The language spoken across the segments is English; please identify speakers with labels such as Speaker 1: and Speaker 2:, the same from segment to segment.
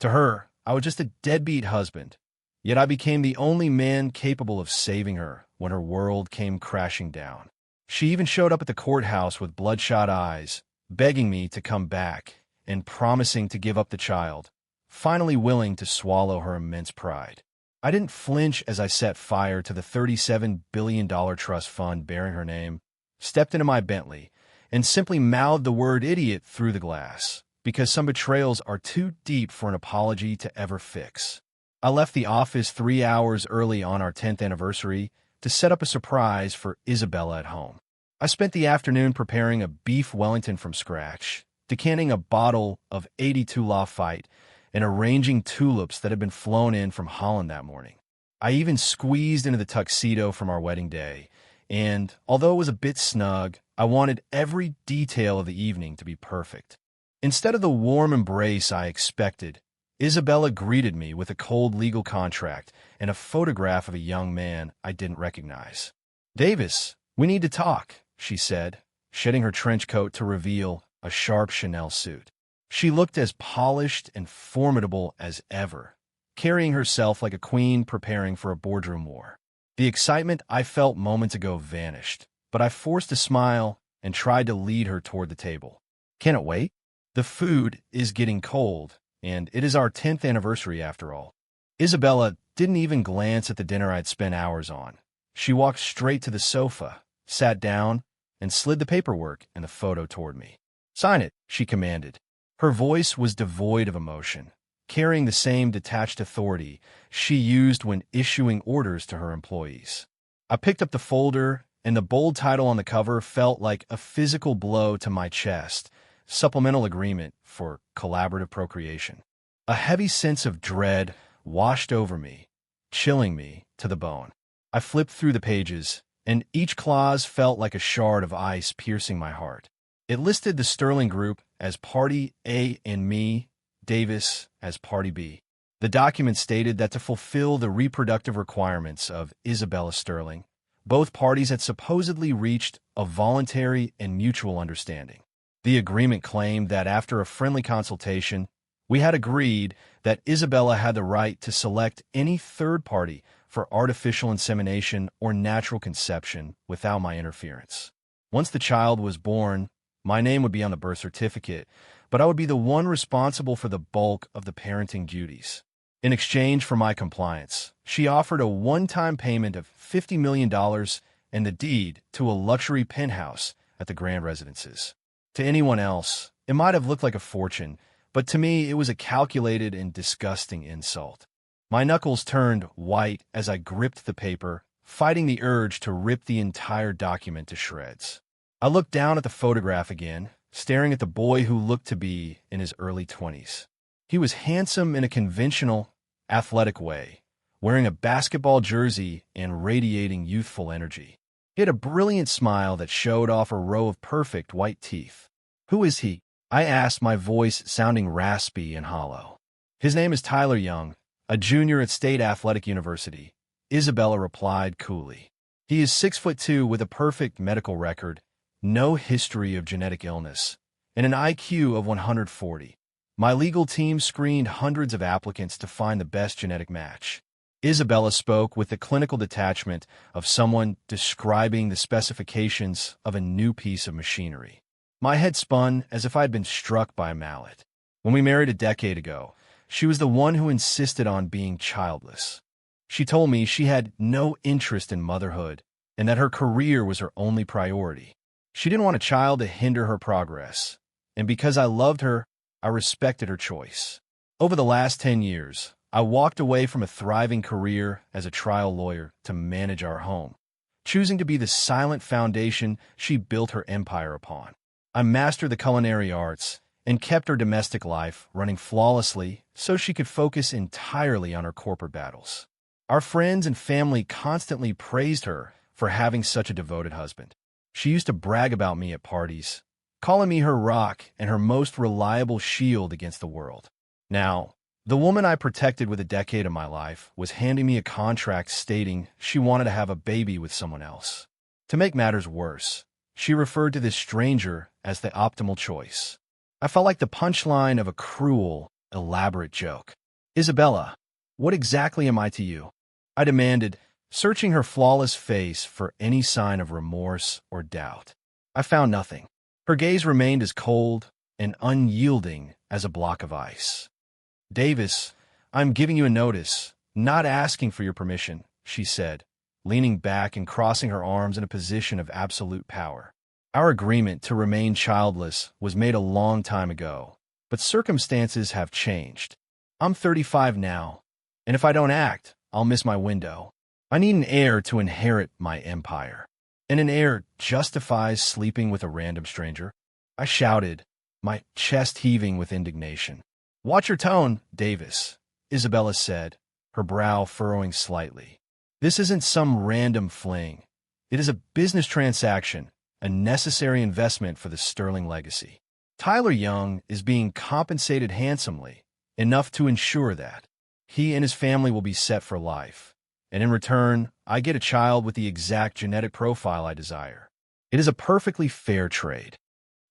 Speaker 1: To her, I was just a deadbeat husband, yet I became the only man capable of saving her when her world came crashing down. She even showed up at the courthouse with bloodshot eyes, begging me to come back and promising to give up the child, finally willing to swallow her immense pride. I didn't flinch as I set fire to the $37 billion trust fund bearing her name, stepped into my Bentley, and simply mouthed the word idiot through the glass, because some betrayals are too deep for an apology to ever fix. I left the office 3 hours early on our 10th anniversary to set up a surprise for Isabella at home. I spent the afternoon preparing a beef Wellington from scratch, decanting a bottle of 82 Lafite, and arranging tulips that had been flown in from Holland that morning. I even squeezed into the tuxedo from our wedding day, and, although it was a bit snug, I wanted every detail of the evening to be perfect. Instead of the warm embrace I expected, Isabella greeted me with a cold legal contract and a photograph of a young man I didn't recognize. "Davis, we need to talk," she said, shedding her trench coat to reveal a sharp Chanel suit. She looked as polished and formidable as ever, carrying herself like a queen preparing for a boardroom war. The excitement I felt moments ago vanished, but I forced a smile and tried to lead her toward the table. "Can it wait? The food is getting cold, and it is our 10th anniversary after all." Isabella didn't even glance at the dinner I'd spent hours on. She walked straight to the sofa, sat down, and slid the paperwork and the photo toward me. "Sign it," she commanded. Her voice was devoid of emotion, carrying the same detached authority she used when issuing orders to her employees. I picked up the folder, and the bold title on the cover felt like a physical blow to my chest: Supplemental Agreement for Collaborative Procreation. A heavy sense of dread washed over me, chilling me to the bone. I flipped through the pages, and each clause felt like a shard of ice piercing my heart. It listed the Sterling Group as Party A and me, Davis, as Party B. The document stated that to fulfill the reproductive requirements of Isabella Sterling, both parties had supposedly reached a voluntary and mutual understanding. The agreement claimed that after a friendly consultation, we had agreed that Isabella had the right to select any third party for artificial insemination or natural conception without my interference. Once the child was born, my name would be on the birth certificate, but I would be the one responsible for the bulk of the parenting duties. In exchange for my compliance, she offered a one-time payment of $50 million and the deed to a luxury penthouse at the Grand Residences. To anyone else, it might have looked like a fortune, but to me it was a calculated and disgusting insult. My knuckles turned white as I gripped the paper, fighting the urge to rip the entire document to shreds. I looked down at the photograph again, staring at the boy who looked to be in his early 20s. He was handsome in a conventional, athletic way, wearing a basketball jersey and radiating youthful energy. He had a brilliant smile that showed off a row of perfect white teeth. "Who is he?" I asked, my voice sounding raspy and hollow. "His name is Tyler Young, a junior at State Athletic University," Isabella replied coolly. "He is 6'2" with a perfect medical record, no history of genetic illness, and an IQ of 140. My legal team screened hundreds of applicants to find the best genetic match." Isabella spoke with the clinical detachment of someone describing the specifications of a new piece of machinery. My head spun as if I had been struck by a mallet. When we married a decade ago, she was the one who insisted on being childless. She told me she had no interest in motherhood and that her career was her only priority. She didn't want a child to hinder her progress, and because I loved her, I respected her choice. Over the last 10 years, I walked away from a thriving career as a trial lawyer to manage our home, choosing to be the silent foundation she built her empire upon. I mastered the culinary arts and kept her domestic life running flawlessly so she could focus entirely on her corporate battles. Our friends and family constantly praised her for having such a devoted husband. She used to brag about me at parties, calling me her rock and her most reliable shield against the world. Now, the woman I protected with a decade of my life was handing me a contract stating she wanted to have a baby with someone else. To make matters worse, she referred to this stranger as the optimal choice. I felt like the punchline of a cruel, elaborate joke. Isabella, what exactly am I to you? I demanded, searching her flawless face for any sign of remorse or doubt. I found nothing. Her gaze remained as cold and unyielding as a block of ice. Davis, I'm giving you a notice, not asking for your permission, she said, leaning back and crossing her arms in a position of absolute power. Our agreement to remain childless was made a long time ago, but circumstances have changed. I'm 35 now, and if I don't act, I'll miss my window. I need an heir to inherit my empire, and an heir justifies sleeping with a random stranger. I shouted, my chest heaving with indignation. Watch your tone, Davis, Isabella said, her brow furrowing slightly. This isn't some random fling. It is a business transaction, a necessary investment for the Sterling legacy. Tyler Young is being compensated handsomely, enough to ensure that he and his family will be set for life. And in return, I get a child with the exact genetic profile I desire. It is a perfectly fair trade.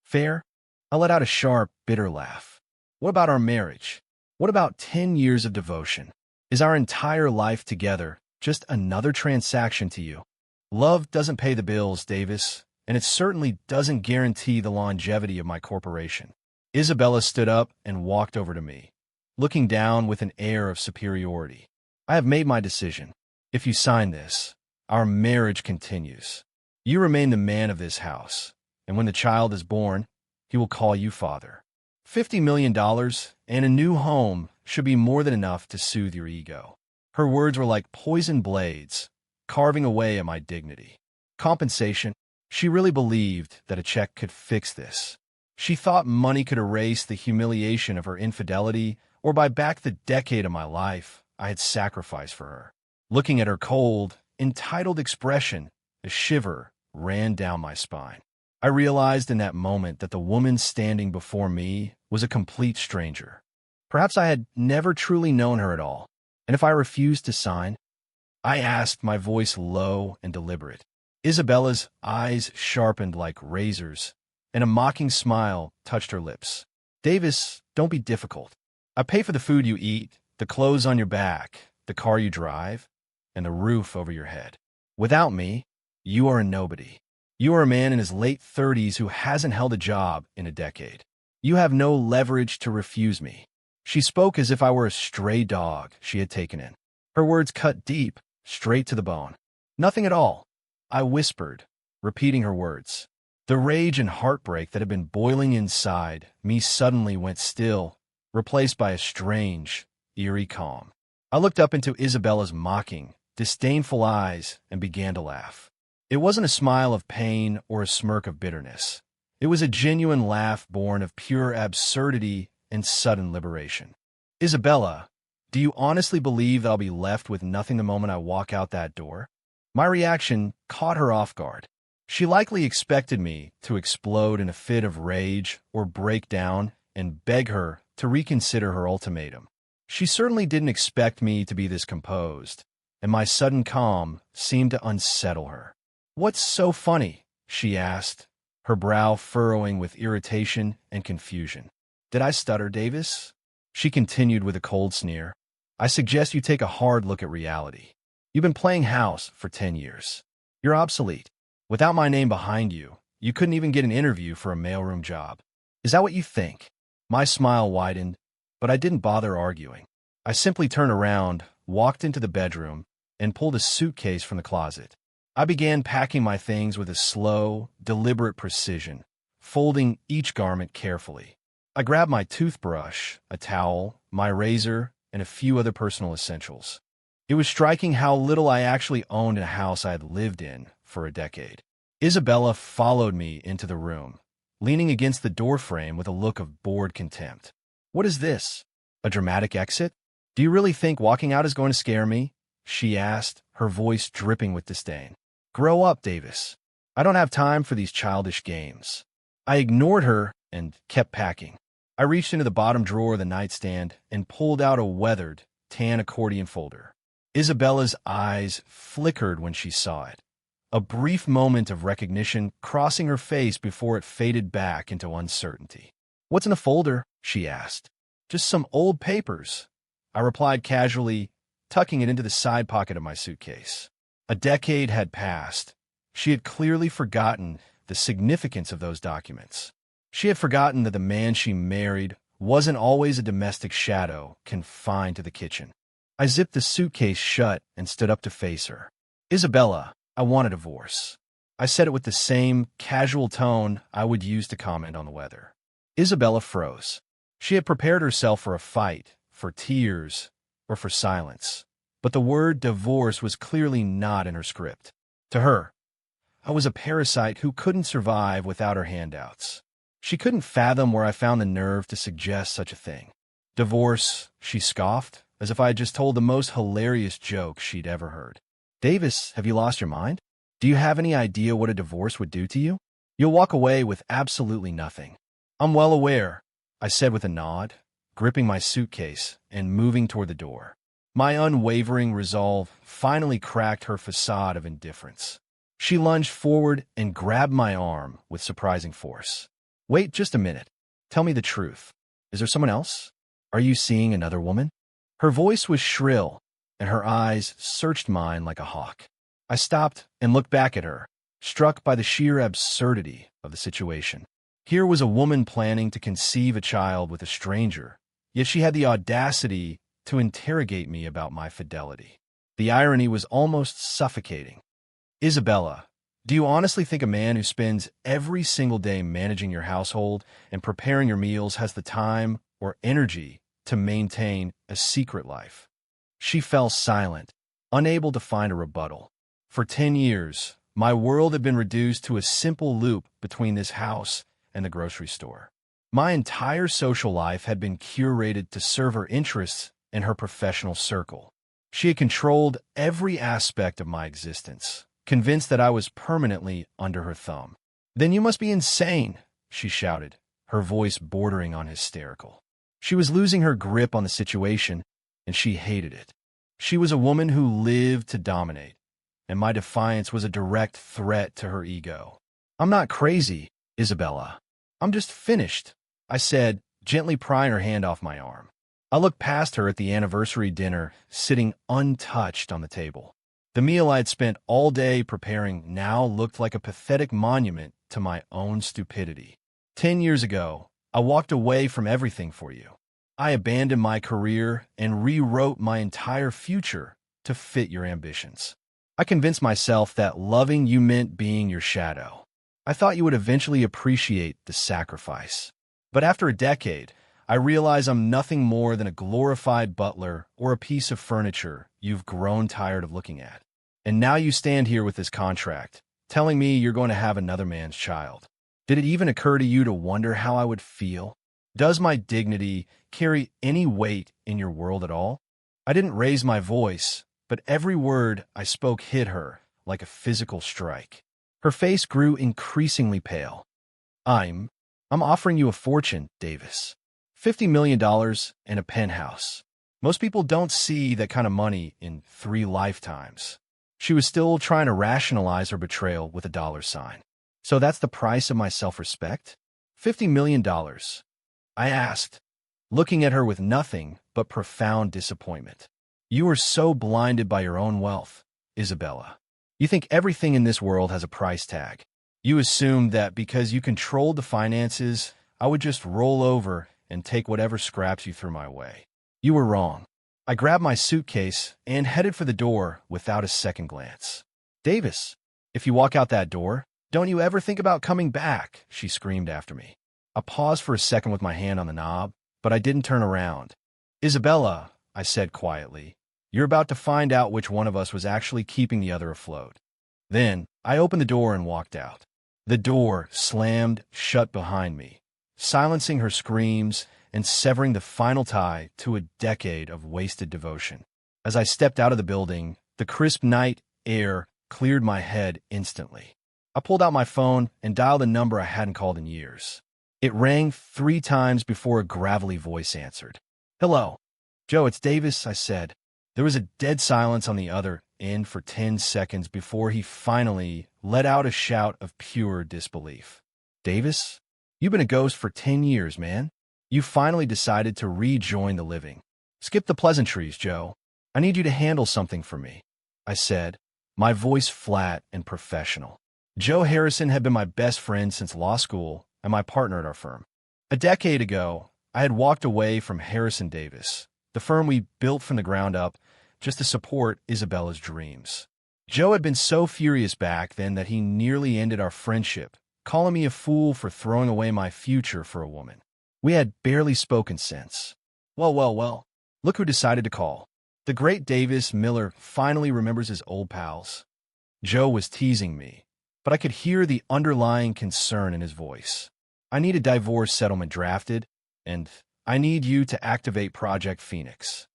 Speaker 1: Fair? I let out a sharp, bitter laugh. What about our marriage? What about 10 years of devotion? Is our entire life together just another transaction to you? Love doesn't pay the bills, Davis, and it certainly doesn't guarantee the longevity of my corporation. Isabella stood up and walked over to me, looking down with an air of superiority. I have made my decision. If you sign this, our marriage continues. You remain the man of this house, and when the child is born, he will call you father. $50 million and a new home should be more than enough to soothe your ego. Her words were like poisoned blades, carving away at my dignity. Compensation? She really believed that a check could fix this. She thought money could erase the humiliation of her infidelity or buy back the decade of my life I had sacrificed for her. Looking at her cold, entitled expression, a shiver ran down my spine. I realized in that moment that the woman standing before me was a complete stranger. Perhaps I had never truly known her at all. And if I refused to sign? I asked, my voice low and deliberate. Isabella's eyes sharpened like razors, and a mocking smile touched her lips. Davis, don't be difficult. I pay for the food you eat, the clothes on your back, the car you drive, and the roof over your head. Without me, you are a nobody. You are a man in his late 30s who hasn't held a job in a decade. You have no leverage to refuse me. She spoke as if I were a stray dog she had taken in. Her words cut deep, straight to the bone. Nothing at all, I whispered, repeating her words. The rage and heartbreak that had been boiling inside me suddenly went still, replaced by a strange, eerie calm. I looked up into Isabella's mocking, disdainful eyes and began to laugh. It wasn't a smile of pain or a smirk of bitterness. It was a genuine laugh born of pure absurdity and sudden liberation. Isabella, do you honestly believe that I'll be left with nothing the moment I walk out that door? My reaction caught her off guard. She likely expected me to explode in a fit of rage or break down and beg her to reconsider her ultimatum. She certainly didn't expect me to be this composed, and my sudden calm seemed to unsettle her. What's so funny? She asked, her brow furrowing with irritation and confusion. Did I stutter, Davis? She continued with a cold sneer. I suggest you take a hard look at reality. You've been playing house for 10 years. You're obsolete. Without my name behind you, you couldn't even get an interview for a mailroom job. Is that what you think? My smile widened, but I didn't bother arguing. I simply turned around, walked into the bedroom, and pulled a suitcase from the closet. I began packing my things with a slow, deliberate precision, folding each garment carefully. I grabbed my toothbrush, a towel, my razor, and a few other personal essentials. It was striking how little I actually owned in a house I had lived in for a decade. Isabella followed me into the room, leaning against the doorframe with a look of bored contempt. What is this? A dramatic exit? Do you really think walking out is going to scare me? She asked, her voice dripping with disdain. Grow up, Davis. I don't have time for these childish games. I ignored her and kept packing. I reached into the bottom drawer of the nightstand and pulled out a weathered, tan accordion folder. Isabella's eyes flickered when she saw it, a brief moment of recognition crossing her face before it faded back into uncertainty. What's in the folder? She asked. Just some old papers, I replied casually, tucking it into the side pocket of my suitcase. A decade had passed. She had clearly forgotten the significance of those documents. She had forgotten that the man she married wasn't always a domestic shadow confined to the kitchen. I zipped the suitcase shut and stood up to face her. Isabella, I want a divorce. I said it with the same casual tone I would use to comment on the weather. Isabella froze. She had prepared herself for a fight, for tears, or for silence. But the word divorce was clearly not in her script. To her, I was a parasite who couldn't survive without her handouts. She couldn't fathom where I found the nerve to suggest such a thing. Divorce, she scoffed, as if I had just told the most hilarious joke she'd ever heard. Davis, have you lost your mind? Do you have any idea what a divorce would do to you? You'll walk away with absolutely nothing. I'm well aware, I said with a nod, gripping my suitcase and moving toward the door. My unwavering resolve finally cracked her facade of indifference. She lunged forward and grabbed my arm with surprising force. Wait just a minute. Tell me the truth. Is there someone else? Are you seeing another woman? Her voice was shrill, and her eyes searched mine like a hawk. I stopped and looked back at her, struck by the sheer absurdity of the situation. Here was a woman planning to conceive a child with a stranger, yet she had the audacity to interrogate me about my fidelity. The irony was almost suffocating. Isabella, do you honestly think a man who spends every single day managing your household and preparing your meals has the time or energy to maintain a secret life? She fell silent, unable to find a rebuttal. For 10 years, my world had been reduced to a simple loop between this house and the grocery store. My entire social life had been curated to serve her interests in her professional circle. She had controlled every aspect of my existence, convinced that I was permanently under her thumb. Then you must be insane, she shouted, her voice bordering on hysterical. She was losing her grip on the situation, and she hated it. She was a woman who lived to dominate, and my defiance was a direct threat to her ego. I'm not crazy, Isabella. I'm just finished, I said, gently prying her hand off my arm. I looked past her at the anniversary dinner, sitting untouched on the table. The meal I had spent all day preparing now looked like a pathetic monument to my own stupidity. 10 years ago, I walked away from everything for you. I abandoned my career and rewrote my entire future to fit your ambitions. I convinced myself that loving you meant being your shadow. I thought you would eventually appreciate the sacrifice. But after a decade, I realize I'm nothing more than a glorified butler or a piece of furniture you've grown tired of looking at. And now you stand here with this contract, telling me you're going to have another man's child. Did it even occur to you to wonder how I would feel? Does my dignity carry any weight in your world at all? I didn't raise my voice, but every word I spoke hit her like a physical strike. Her face grew increasingly pale. I'm offering you a fortune, Davis. $50 million and a penthouse. Most people don't see that kind of money in 3 lifetimes. She was still trying to rationalize her betrayal with a dollar sign. So that's the price of my self-respect? $50 million. I asked, looking at her with nothing but profound disappointment. You are so blinded by your own wealth, Isabella. You think everything in this world has a price tag. You assume that because you controlled the finances, I would just roll over and take whatever scraps you threw my way. You were wrong. I grabbed my suitcase and headed for the door without a second glance. Davis, if you walk out that door, don't you ever think about coming back, she screamed after me. I paused for a second with my hand on the knob, but I didn't turn around. Isabella, I said quietly, you're about to find out which one of us was actually keeping the other afloat. Then I opened the door and walked out. The door slammed shut behind me, silencing her screams and severing the final tie to a decade of wasted devotion. As I stepped out of the building, the crisp night air cleared my head instantly. I pulled out my phone and dialed a number I hadn't called in years. It rang 3 times before a gravelly voice answered. Hello. Joe, it's Davis, I said. There was a dead silence on the other end for 10 seconds before he finally let out a shout of pure disbelief. Davis? You've been a ghost for 10 years, man. You finally decided to rejoin the living. Skip the pleasantries, Joe. I need you to handle something for me, I said, my voice flat and professional. Joe Harrison had been my best friend since law school and my partner at our firm. A decade ago, I had walked away from Harrison Davis, the firm we built from the ground up, just to support Isabella's dreams. Joe had been so furious back then that he nearly ended our friendship, calling me a fool for throwing away my future for a woman. We had barely spoken since. Well, look who decided to call. The great Davis Miller finally remembers his old pals. Joe was teasing me, but I could hear the underlying concern in his voice. I need a divorce settlement drafted, and I need you to activate Project Phoenix.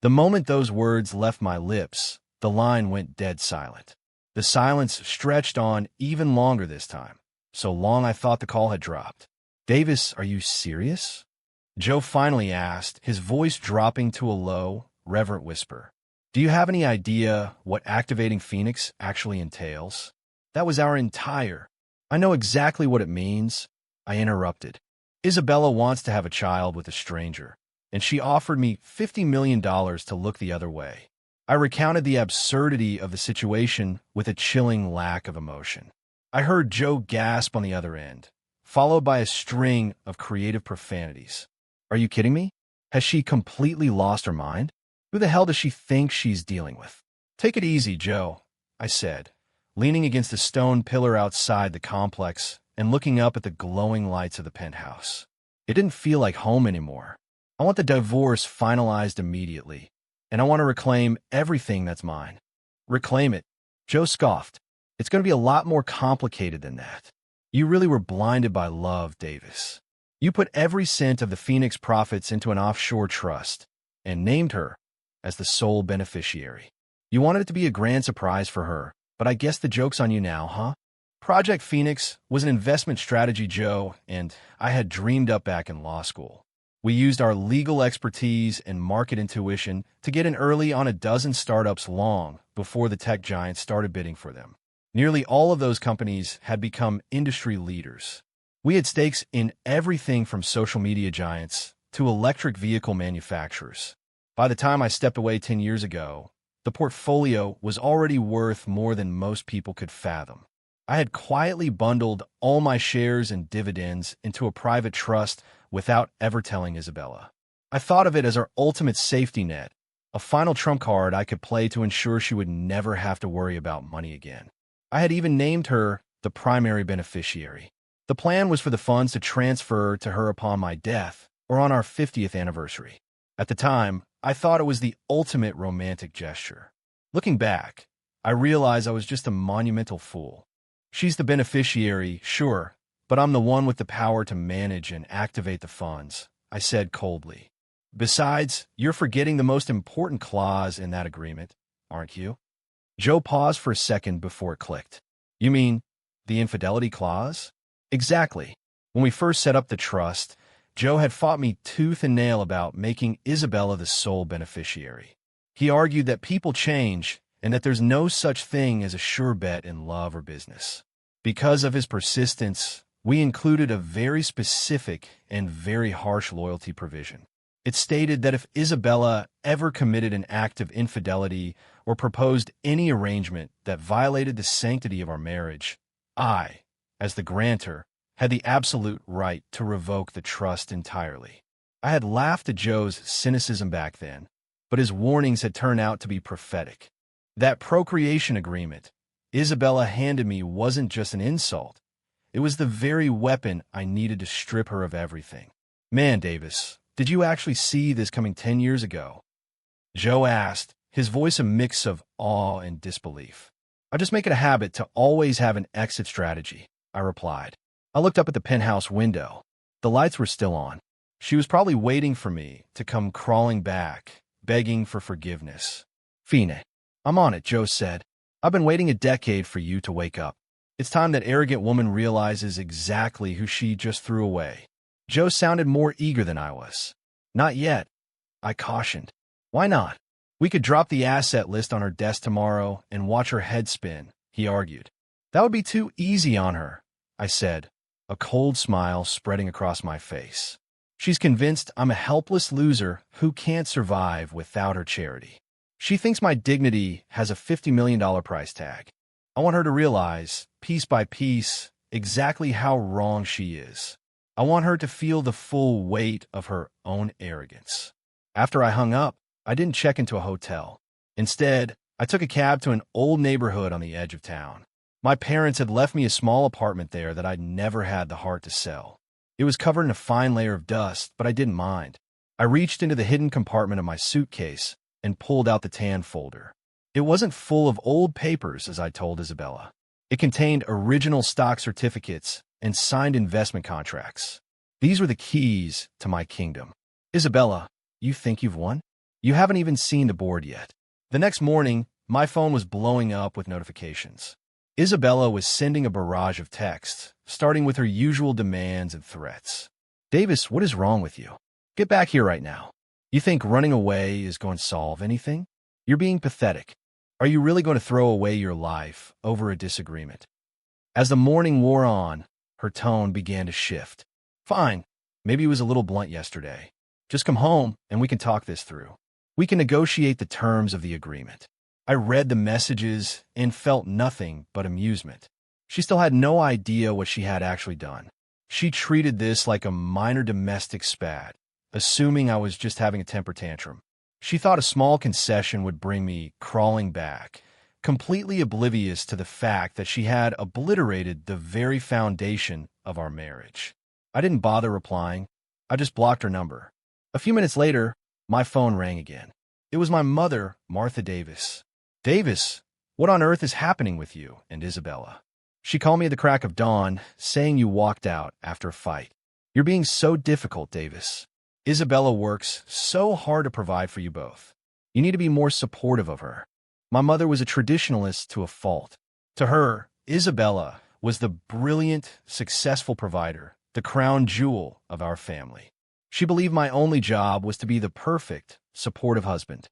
Speaker 1: The moment those words left my lips, the line went dead silent. The silence stretched on even longer this time, so long I thought the call had dropped. Davis, are you serious? Joe finally asked, his voice dropping to a low, reverent whisper. Do you have any idea what activating Phoenix actually entails? That was our entire... I know exactly what it means, I interrupted. Isabella wants to have a child with a stranger, and she offered me $50 million to look the other way. I recounted the absurdity of the situation with a chilling lack of emotion. I heard Joe gasp on the other end, followed by a string of creative profanities. Are you kidding me? Has she completely lost her mind? Who the hell does she think she's dealing with? Take it easy, Joe, I said, leaning against a stone pillar outside the complex and looking up at the glowing lights of the penthouse. It didn't feel like home anymore. I want the divorce finalized immediately, and I want to reclaim everything that's mine. Reclaim it, Joe scoffed. It's going to be a lot more complicated than that. You really were blinded by love, Davis. You put every cent of the Phoenix profits into an offshore trust and named her as the sole beneficiary. You wanted it to be a grand surprise for her, but I guess the joke's on you now, huh? Project Phoenix was an investment strategy Joe and I had dreamed up back in law school. We used our legal expertise and market intuition to get in early on a dozen startups long before the tech giants started bidding for them. Nearly all of those companies had become industry leaders. We had stakes in everything from social media giants to electric vehicle manufacturers. By the time I stepped away 10 years ago, the portfolio was already worth more than most people could fathom. I had quietly bundled all my shares and dividends into a private trust without ever telling Isabella. I thought of it as our ultimate safety net, a final trump card I could play to ensure she would never have to worry about money again. I had even named her the primary beneficiary. The plan was for the funds to transfer to her upon my death or on our 50th anniversary. At the time, I thought it was the ultimate romantic gesture. Looking back, I realized I was just a monumental fool. She's the beneficiary, sure, but I'm the one with the power to manage and activate the funds, I said coldly. Besides, you're forgetting the most important clause in that agreement, aren't you? Joe paused for a second before it clicked. You mean the infidelity clause? Exactly. When we first set up the trust, Joe had fought me tooth and nail about making Isabella the sole beneficiary. He argued that people change and that there's no such thing as a sure bet in love or business. Because of his persistence, we included a very specific and very harsh loyalty provision. It stated that if Isabella ever committed an act of infidelity or proposed any arrangement that violated the sanctity of our marriage, I, as the grantor, had the absolute right to revoke the trust entirely. I had laughed at Joe's cynicism back then, but his warnings had turned out to be prophetic. That procreation agreement Isabella handed me wasn't just an insult. It was the very weapon I needed to strip her of everything. Man, Davis, did you actually see this coming 10 years ago? Joe asked, his voice a mix of awe and disbelief. I just make it a habit to always have an exit strategy, I replied. I looked up at the penthouse window. The lights were still on. She was probably waiting for me to come crawling back, begging for forgiveness. Phoenix. I'm on it, Joe said. I've been waiting a decade for you to wake up. It's time that arrogant woman realizes exactly who she just threw away. Joe sounded more eager than I was. Not yet, I cautioned. Why not? We could drop the asset list on her desk tomorrow and watch her head spin, he argued. That would be too easy on her, I said, a cold smile spreading across my face. She's convinced I'm a helpless loser who can't survive without her charity. She thinks my dignity has a $50 million price tag. I want her to realize, piece by piece, exactly how wrong she is. I want her to feel the full weight of her own arrogance. After I hung up, I didn't check into a hotel. Instead, I took a cab to an old neighborhood on the edge of town. My parents had left me a small apartment there that I'd never had the heart to sell. It was covered in a fine layer of dust, but I didn't mind. I reached into the hidden compartment of my suitcase and pulled out the tan folder. It wasn't full of old papers, as I told Isabella. It contained original stock certificates and signed investment contracts. These were the keys to my kingdom. Isabella, you think you've won? You haven't even seen the board yet. The next morning, my phone was blowing up with notifications. Isabella was sending a barrage of texts, starting with her usual demands and threats. Davis, what is wrong with you? Get back here right now. You think running away is going to solve anything? You're being pathetic. Are you really going to throw away your life over a disagreement? As the morning wore on, her tone began to shift. Fine, maybe it was a little blunt yesterday. Just come home and we can talk this through. We can negotiate the terms of the agreement. I read the messages and felt nothing but amusement. She still had no idea what she had actually done. She treated this like a minor domestic spat, assuming I was just having a temper tantrum. She thought a small concession would bring me crawling back, completely oblivious to the fact that she had obliterated the very foundation of our marriage. I didn't bother replying. I just blocked her number. A few minutes later, my phone rang again. It was my mother, Martha Davis. Davis, what on earth is happening with you and Isabella? She called me at the crack of dawn, saying you walked out after a fight. You're being so difficult, Davis. Isabella works so hard to provide for you both. You need to be more supportive of her. My mother was a traditionalist to a fault. To her, Isabella was the brilliant, successful provider, the crown jewel of our family. She believed my only job was to be the perfect, supportive husband.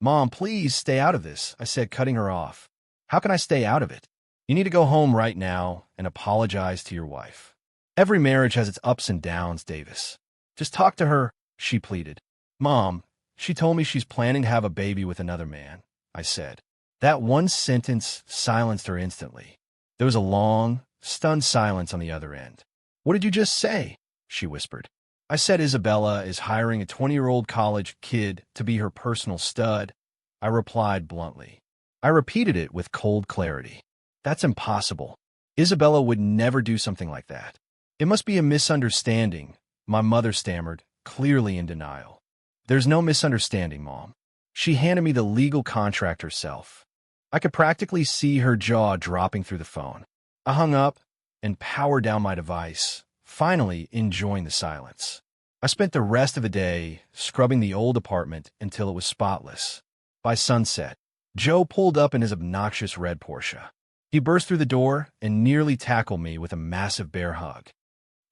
Speaker 1: Mom, please stay out of this, I said, cutting her off. How can I stay out of it? You need to go home right now and apologize to your wife. Every marriage has its ups and downs, Davis. Just talk to her, she pleaded. Mom, she told me she's planning to have a baby with another man, I said. That one sentence silenced her instantly. There was a long, stunned silence on the other end. What did you just say? She whispered. I said Isabella is hiring a 20-year-old college kid to be her personal stud. I replied bluntly. I repeated it with cold clarity. That's impossible. Isabella would never do something like that. It must be a misunderstanding, my mother stammered, clearly in denial. There's no misunderstanding, Mom. She handed me the legal contract herself. I could practically see her jaw dropping through the phone. I hung up and powered down my device, finally enjoying the silence. I spent the rest of the day scrubbing the old apartment until it was spotless. By sunset, Joe pulled up in his obnoxious red Porsche. He burst through the door and nearly tackled me with a massive bear hug.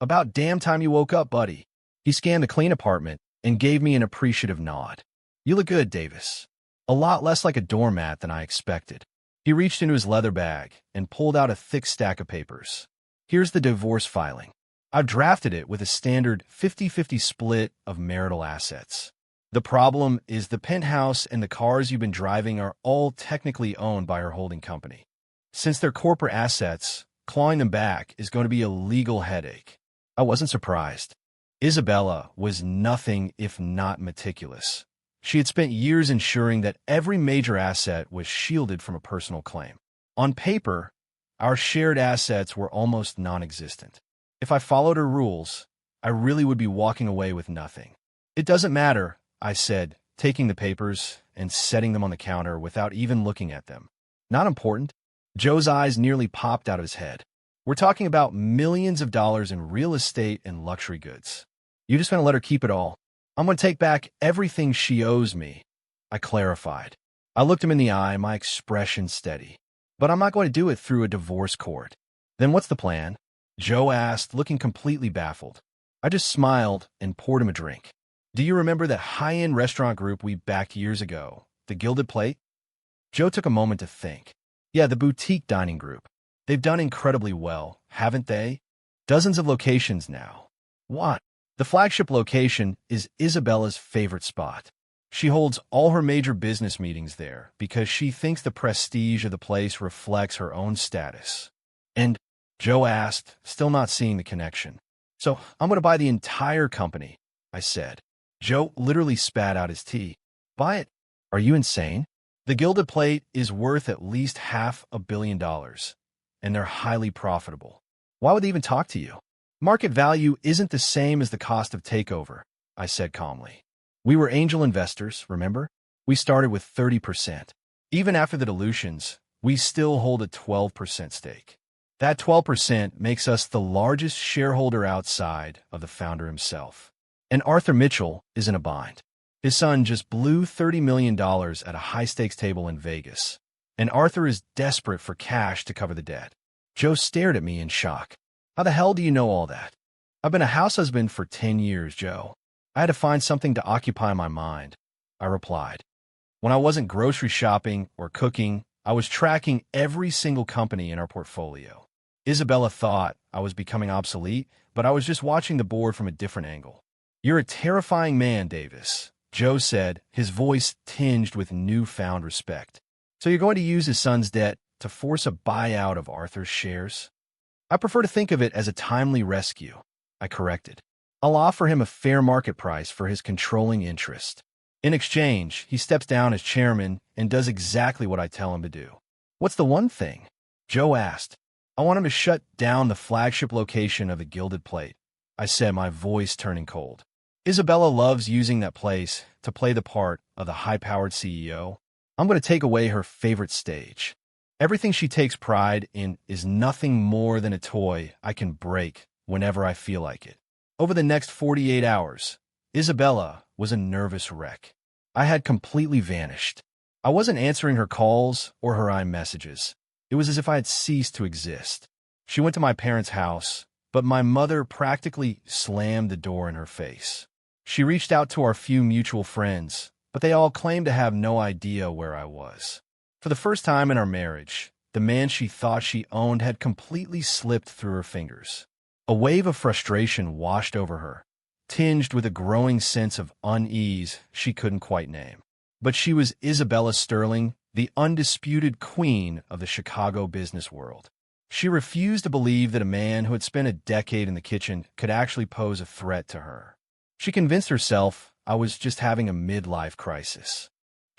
Speaker 1: About damn time you woke up, buddy. He scanned the clean apartment and gave me an appreciative nod. You look good, Davis. A lot less like a doormat than I expected. He reached into his leather bag and pulled out a thick stack of papers. Here's the divorce filing. I've drafted it with a standard 50-50 split of marital assets. The problem is the penthouse and the cars you've been driving are all technically owned by her holding company. Since they're corporate assets, clawing them back is going to be a legal headache. I wasn't surprised. Isabella was nothing if not meticulous. She had spent years ensuring that every major asset was shielded from a personal claim. On paper, our shared assets were almost non-existent. If I followed her rules, I really would be walking away with nothing. It doesn't matter, I said, taking the papers and setting them on the counter without even looking at them. Not important. Joe's eyes nearly popped out of his head. We're talking about millions of dollars in real estate and luxury goods. You just want to let her keep it all. I'm going to take back everything she owes me, I clarified. I looked him in the eye, my expression steady. But I'm not going to do it through a divorce court. Then what's the plan? Joe asked, looking completely baffled. I just smiled and poured him a drink. Do you remember that high-end restaurant group we backed years ago, the Gilded Plate? Joe took a moment to think. Yeah, the boutique dining group. They've done incredibly well, haven't they? Dozens of locations now. What? The flagship location is Isabella's favorite spot. She holds all her major business meetings there because she thinks the prestige of the place reflects her own status. And Joe asked, still not seeing the connection. So I'm going to buy the entire company, I said. Joe literally spat out his tea. Buy it? Are you insane? The Gilded Plate is worth at least $500 million, and they're highly profitable. Why would they even talk to you? Market value isn't the same as the cost of takeover, I said calmly. We were angel investors, remember? We started with 30%. Even after the dilutions, we still hold a 12% stake. That 12% makes us the largest shareholder outside of the founder himself. And Arthur Mitchell is in a bind. His son just blew $30 million at a high-stakes table in Vegas, and Arthur is desperate for cash to cover the debt. Joe stared at me in shock. How the hell do you know all that? I've been a house husband for 10 years, Joe. I had to find something to occupy my mind, I replied. When I wasn't grocery shopping or cooking, I was tracking every single company in our portfolio. Isabella thought I was becoming obsolete, but I was just watching the board from a different angle. You're a terrifying man, Davis, Joe said, his voice tinged with newfound respect. So you're going to use his son's debt to force a buyout of Arthur's shares? I prefer to think of it as a timely rescue, I corrected. I'll offer him a fair market price for his controlling interest. In exchange, he steps down as chairman and does exactly what I tell him to do. What's the one thing? Joe asked. I want him to shut down the flagship location of the Gilded Plate, I said, my voice turning cold. Isabella loves using that place to play the part of the high-powered CEO. I'm going to take away her favorite stage. Everything she takes pride in is nothing more than a toy I can break whenever I feel like it. Over the next 48 hours, Isabella was a nervous wreck. I had completely vanished. I wasn't answering her calls or her iMessages. It was as if I had ceased to exist. She went to my parents' house, but my mother practically slammed the door in her face. She reached out to our few mutual friends, but they all claimed to have no idea where I was. For the first time in our marriage, the man she thought she owned had completely slipped through her fingers. A wave of frustration washed over her, tinged with a growing sense of unease she couldn't quite name. But she was Isabella Sterling, the undisputed queen of the Chicago business world. She refused to believe that a man who had spent a decade in the kitchen could actually pose a threat to her. She convinced herself I was just having a midlife crisis.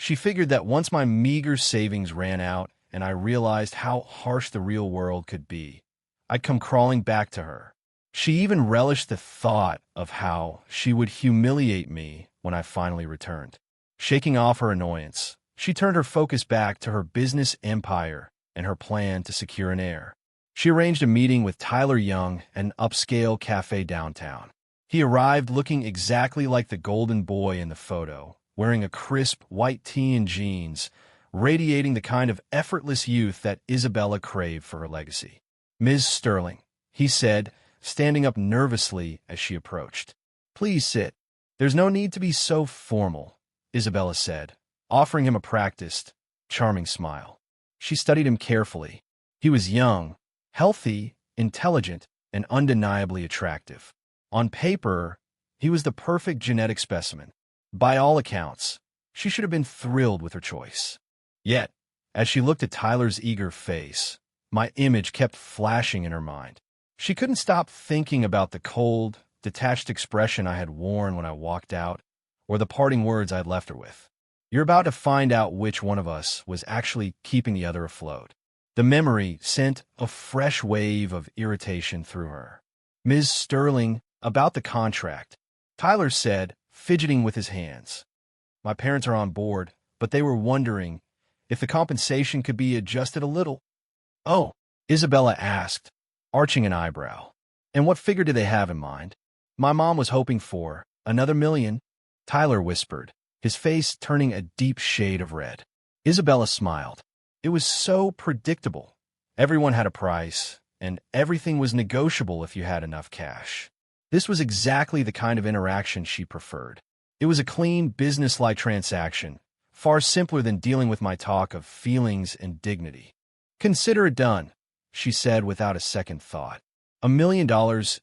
Speaker 1: She figured that once my meager savings ran out and I realized how harsh the real world could be, I'd come crawling back to her. She even relished the thought of how she would humiliate me when I finally returned. Shaking off her annoyance, she turned her focus back to her business empire and her plan to secure an heir. She arranged a meeting with Tyler Young at an upscale cafe downtown. He arrived looking exactly like the golden boy in the photo, wearing a crisp white tee and jeans, radiating the kind of effortless youth that Isabella craved for her legacy. Ms. Sterling, he said, standing up nervously as she approached. Please sit. There's no need to be so formal, Isabella said, offering him a practiced, charming smile. She studied him carefully. He was young, healthy, intelligent, and undeniably attractive. On paper, he was the perfect genetic specimen. By all accounts, she should have been thrilled with her choice. Yet, as she looked at Tyler's eager face, my image kept flashing in her mind. She couldn't stop thinking about the cold, detached expression I had worn when I walked out, or the parting words I'd left her with. You're about to find out which one of us was actually keeping the other afloat. The memory sent a fresh wave of irritation through her. Ms. Sterling, about the contract, Tyler said, fidgeting with his hands. My parents are on board, but they were wondering if the compensation could be adjusted a little. Oh, Isabella asked, arching an eyebrow. And what figure did they have in mind? My mom was hoping for another $1 million, Tyler whispered, his face turning a deep shade of red. Isabella smiled. It was so predictable. Everyone had a price, and everything was negotiable if you had enough cash. This was exactly the kind of interaction she preferred. It was a clean, business-like transaction, far simpler than dealing with my talk of feelings and dignity. Consider it done, she said without a second thought. $1 million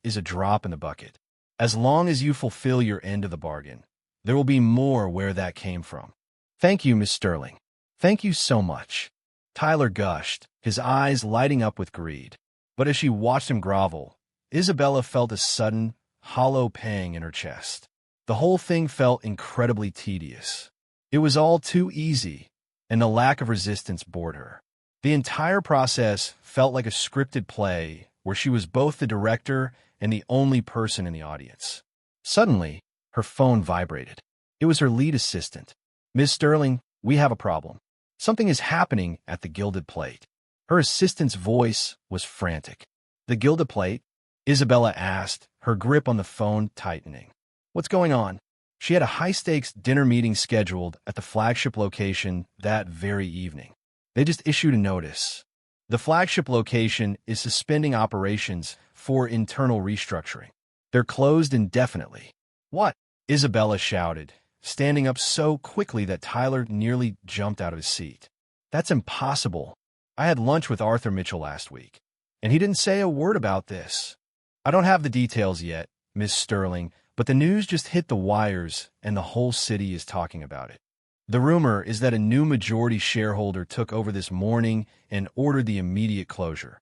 Speaker 1: is a drop in the bucket. As long as you fulfill your end of the bargain, there will be more where that came from. Thank you, Miss Sterling. Thank you so much. Tyler gushed, his eyes lighting up with greed. But as she watched him grovel, Isabella felt a sudden, hollow pang in her chest. The whole thing felt incredibly tedious. It was all too easy, and the lack of resistance bored her. The entire process felt like a scripted play where she was both the director and the only person in the audience. Suddenly, her phone vibrated. It was her lead assistant. Miss Sterling, we have a problem. Something is happening at the Gilded Plate. Her assistant's voice was frantic. The Gilded Plate? Isabella asked, her grip on the phone tightening. What's going on? She had a high-stakes dinner meeting scheduled at the flagship location that very evening. They just issued a notice. The flagship location is suspending operations for internal restructuring. They're closed indefinitely. What? Isabella shouted, standing up so quickly that Tyler nearly jumped out of his seat. That's impossible. I had lunch with Arthur Mitchell last week, and he didn't say a word about this. I don't have the details yet, Miss Sterling, but the news just hit the wires and the whole city is talking about it. The rumor is that a new majority shareholder took over this morning and ordered the immediate closure.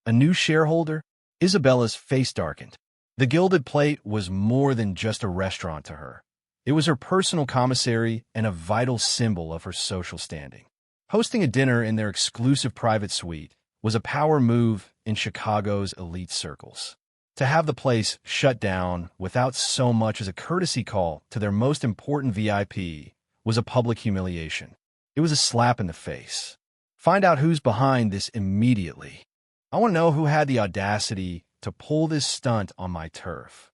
Speaker 1: A new shareholder? Isabella's face darkened. The Gilded Plate was more than just a restaurant to her. It was her personal commissary and a vital symbol of her social standing. Hosting a dinner in their exclusive private suite was a power move in Chicago's elite circles. To have the place shut down without so much as a courtesy call to their most important VIP was a public humiliation. It was a slap in the face. Find out who's behind this immediately. I want to know who had the audacity to pull this stunt on my turf.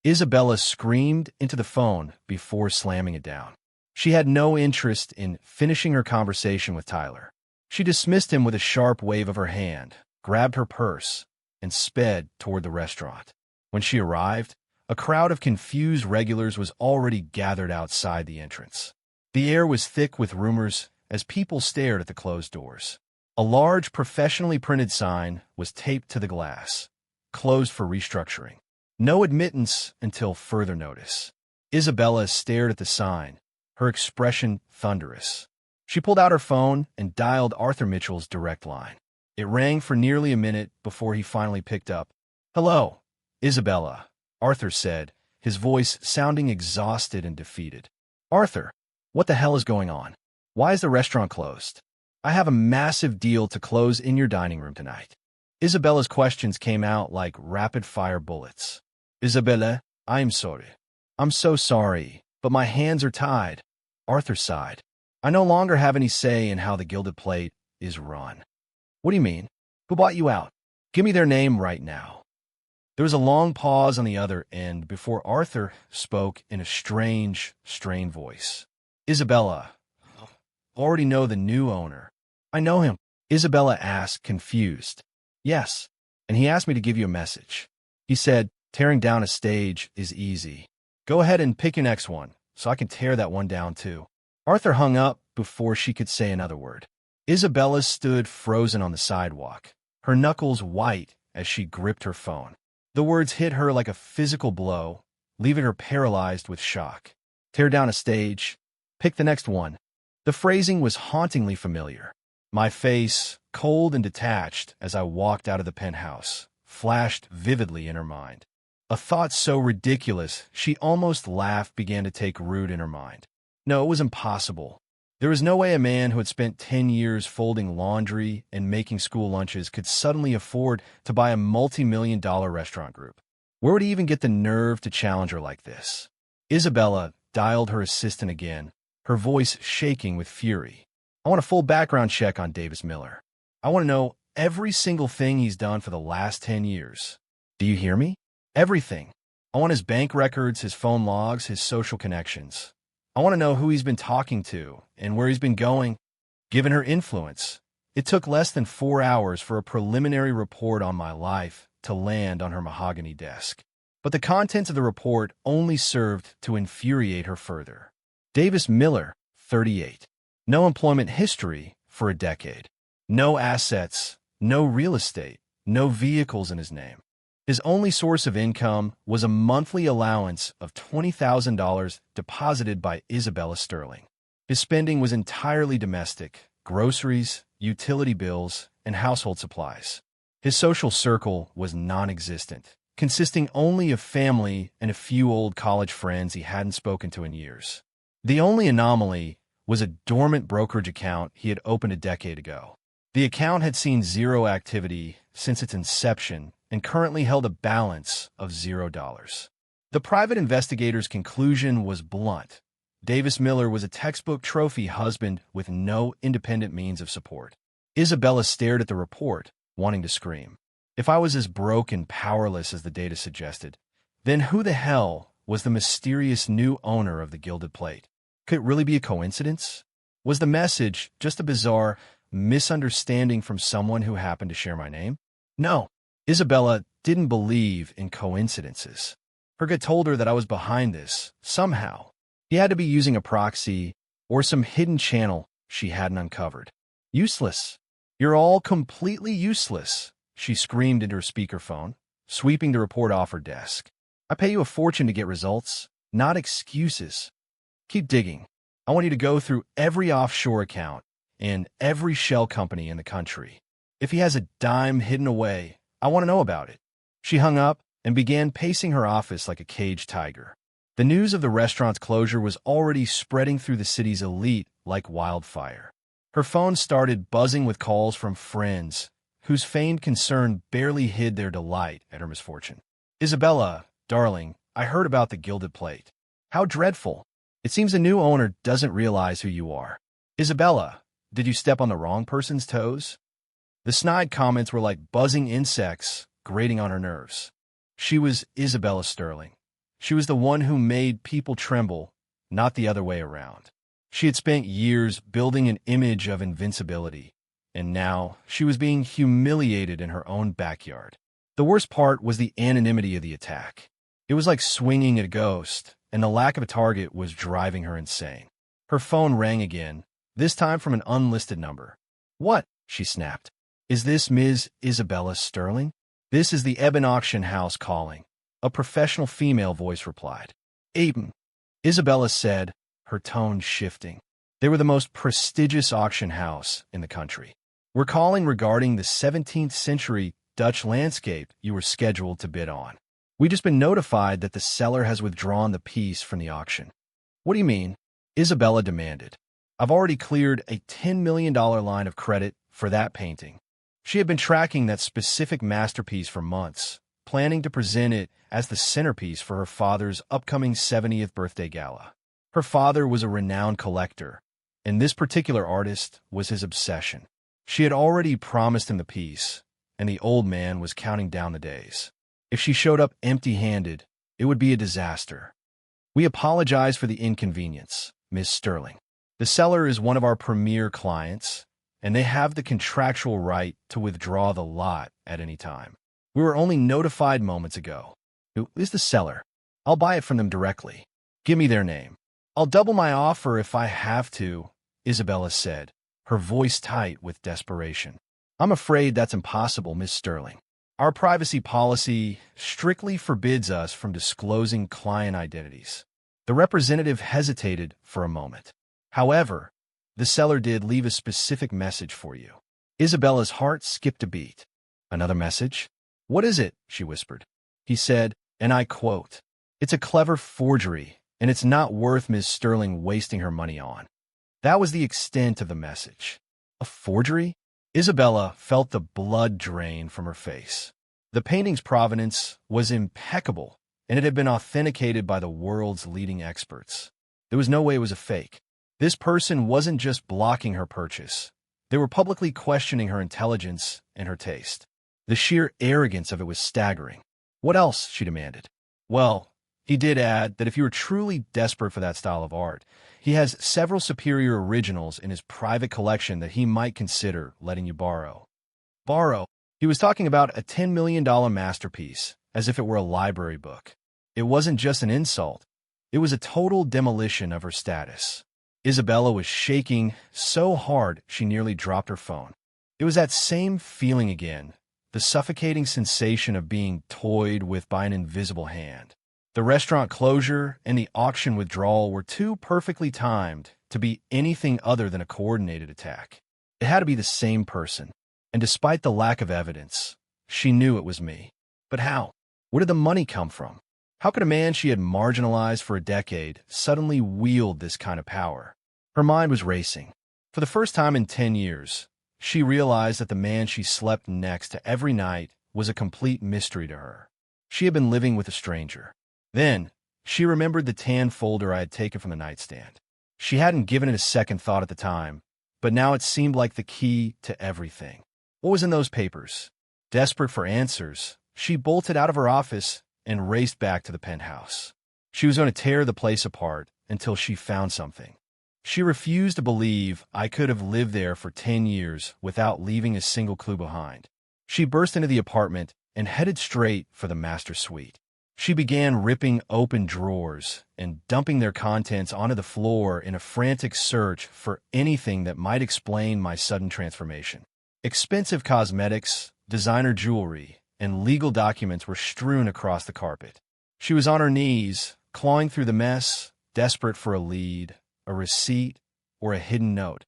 Speaker 1: Isabella screamed into the phone before slamming it down. She had no interest in finishing her conversation with Tyler. She dismissed him with a sharp wave of her hand, grabbed her purse, and sped toward the restaurant. When she arrived, a crowd of confused regulars was already gathered outside the entrance. The air was thick with rumors as people stared at the closed doors. A large, professionally printed sign was taped to the glass, closed for restructuring. No admittance until further notice. Isabella stared at the sign, her expression thunderous. She pulled out her phone and dialed Arthur Mitchell's direct line. It rang for nearly a minute before he finally picked up. Hello, Isabella, Arthur said, his voice sounding exhausted and defeated. Arthur, what the hell is going on? Why is the restaurant closed? I have a massive deal to close in your dining room tonight. Isabella's questions came out like rapid-fire bullets. Isabella, I'm sorry. I'm so sorry, but my hands are tied. Arthur sighed. I no longer have any say in how the Gilded Plate is run. What do you mean? Who bought you out? Give me their name right now. There was a long pause on the other end before Arthur spoke in a strange, strained voice. Isabella, already know the new owner. I know him. Isabella asked, confused. Yes, and he asked me to give you a message. He said, tearing down a stage is easy. Go ahead and pick your next one, so I can tear that one down too. Arthur hung up before she could say another word. Isabella stood frozen on the sidewalk, her knuckles white as she gripped her phone. The words hit her like a physical blow, leaving her paralyzed with shock. Tear down a stage. Pick the next one. The phrasing was hauntingly familiar. My face, cold and detached as I walked out of the penthouse, flashed vividly in her mind. A thought so ridiculous she almost laughed began to take root in her mind. No, it was impossible. There was no way a man who had spent 10 years folding laundry and making school lunches could suddenly afford to buy a multi-million-dollar restaurant group. Where would he even get the nerve to challenge her like this? Isabella dialed her assistant again, her voice shaking with fury. I want a full background check on Davis Miller. I want to know every single thing he's done for the last 10 years. Do you hear me? Everything. I want his bank records, his phone logs, his social connections. I want to know who he's been talking to and where he's been going. Given her influence, it took less than 4 hours for a preliminary report on my life to land on her mahogany desk. But the contents of the report only served to infuriate her further. Davis Miller, 38. No employment history for a decade. No assets, no real estate, no vehicles in his name. His only source of income was a monthly allowance of $20,000 deposited by Isabella Sterling. His spending was entirely domestic: groceries, utility bills, and household supplies. His social circle was non-existent, consisting only of family and a few old college friends he hadn't spoken to in years. The only anomaly was a dormant brokerage account he had opened a decade ago. The account had seen zero activity since its inception and currently held a balance of $0. The private investigator's conclusion was blunt. Davis Miller was a textbook trophy husband with no independent means of support. Isabella stared at the report, wanting to scream. If I was as broke and powerless as the data suggested, then who the hell was the mysterious new owner of the Gilded Plate? Could it really be a coincidence? Was the message just a bizarre misunderstanding from someone who happened to share my name? No, Isabella didn't believe in coincidences. Her gut told her that I was behind this, somehow. He had to be using a proxy or some hidden channel she hadn't uncovered. Useless. You're all completely useless, she screamed into her speakerphone, sweeping the report off her desk. I pay you a fortune to get results, not excuses. Keep digging. I want you to go through every offshore account and every shell company in the country. If he has a dime hidden away, I want to know about it. She hung up and began pacing her office like a caged tiger. The news of the restaurant's closure was already spreading through the city's elite like wildfire. Her phone started buzzing with calls from friends whose feigned concern barely hid their delight at her misfortune. Isabella, darling, I heard about the Gilded Plate. How dreadful. It seems the new owner doesn't realize who you are. Isabella, did you step on the wrong person's toes? The snide comments were like buzzing insects grating on her nerves. She was Isabella Sterling. She was the one who made people tremble, not the other way around. She had spent years building an image of invincibility, and now she was being humiliated in her own backyard. The worst part was the anonymity of the attack. It was like swinging at a ghost, and the lack of a target was driving her insane. Her phone rang again, this time from an unlisted number. What? She snapped. Is this Ms. Isabella Sterling? This is the Eben Auction House calling. A professional female voice replied. Eben, Isabella said, her tone shifting. They were the most prestigious auction house in the country. We're calling regarding the 17th century Dutch landscape you were scheduled to bid on. We've just been notified that the seller has withdrawn the piece from the auction. What do you mean? Isabella demanded. I've already cleared a $10 million line of credit for that painting. She had been tracking that specific masterpiece for months, planning to present it as the centerpiece for her father's upcoming 70th birthday gala. Her father was a renowned collector, and this particular artist was his obsession. She had already promised him the piece, and the old man was counting down the days. If she showed up empty-handed, it would be a disaster. We apologize for the inconvenience, Miss Sterling. The seller is one of our premier clients, and they have the contractual right to withdraw the lot at any time. We were only notified moments ago. Who is the seller? I'll buy it from them directly. Give me their name. I'll double my offer if I have to, Isabella said, her voice tight with desperation. I'm afraid that's impossible, Miss Sterling. Our privacy policy strictly forbids us from disclosing client identities. The representative hesitated for a moment. However, the seller did leave a specific message for you. Isabella's heart skipped a beat. Another message? What is it? She whispered. He said, and I quote, It's a clever forgery, and it's not worth Ms. Sterling wasting her money on. That was the extent of the message. A forgery? Isabella felt the blood drain from her face. The painting's provenance was impeccable, and it had been authenticated by the world's leading experts. There was no way it was a fake. This person wasn't just blocking her purchase. They were publicly questioning her intelligence and her taste. The sheer arrogance of it was staggering. What else? She demanded. Well, he did add that if you were truly desperate for that style of art, he has several superior originals in his private collection that he might consider letting you borrow. Borrow? He was talking about a $10 million masterpiece, as if it were a library book. It wasn't just an insult. It was a total demolition of her status. Isabella was shaking so hard she nearly dropped her phone. It was that same feeling again, the suffocating sensation of being toyed with by an invisible hand. The restaurant closure and the auction withdrawal were too perfectly timed to be anything other than a coordinated attack. It had to be the same person, and despite the lack of evidence, she knew it was me. But how? Where did the money come from? How could a man she had marginalized for a decade suddenly wield this kind of power? Her mind was racing. For the first time in 10 years, she realized that the man she slept next to every night was a complete mystery to her. She had been living with a stranger. Then, she remembered the tan folder I had taken from the nightstand. She hadn't given it a second thought at the time, but now it seemed like the key to everything. What was in those papers? Desperate for answers, she bolted out of her office and raced back to the penthouse. She was going to tear the place apart until she found something. She refused to believe I could have lived there for 10 years without leaving a single clue behind. She burst into the apartment and headed straight for the master suite. She began ripping open drawers and dumping their contents onto the floor in a frantic search for anything that might explain my sudden transformation. Expensive cosmetics, designer jewelry, and legal documents were strewn across the carpet. She was on her knees, clawing through the mess, desperate for a lead, a receipt, or a hidden note.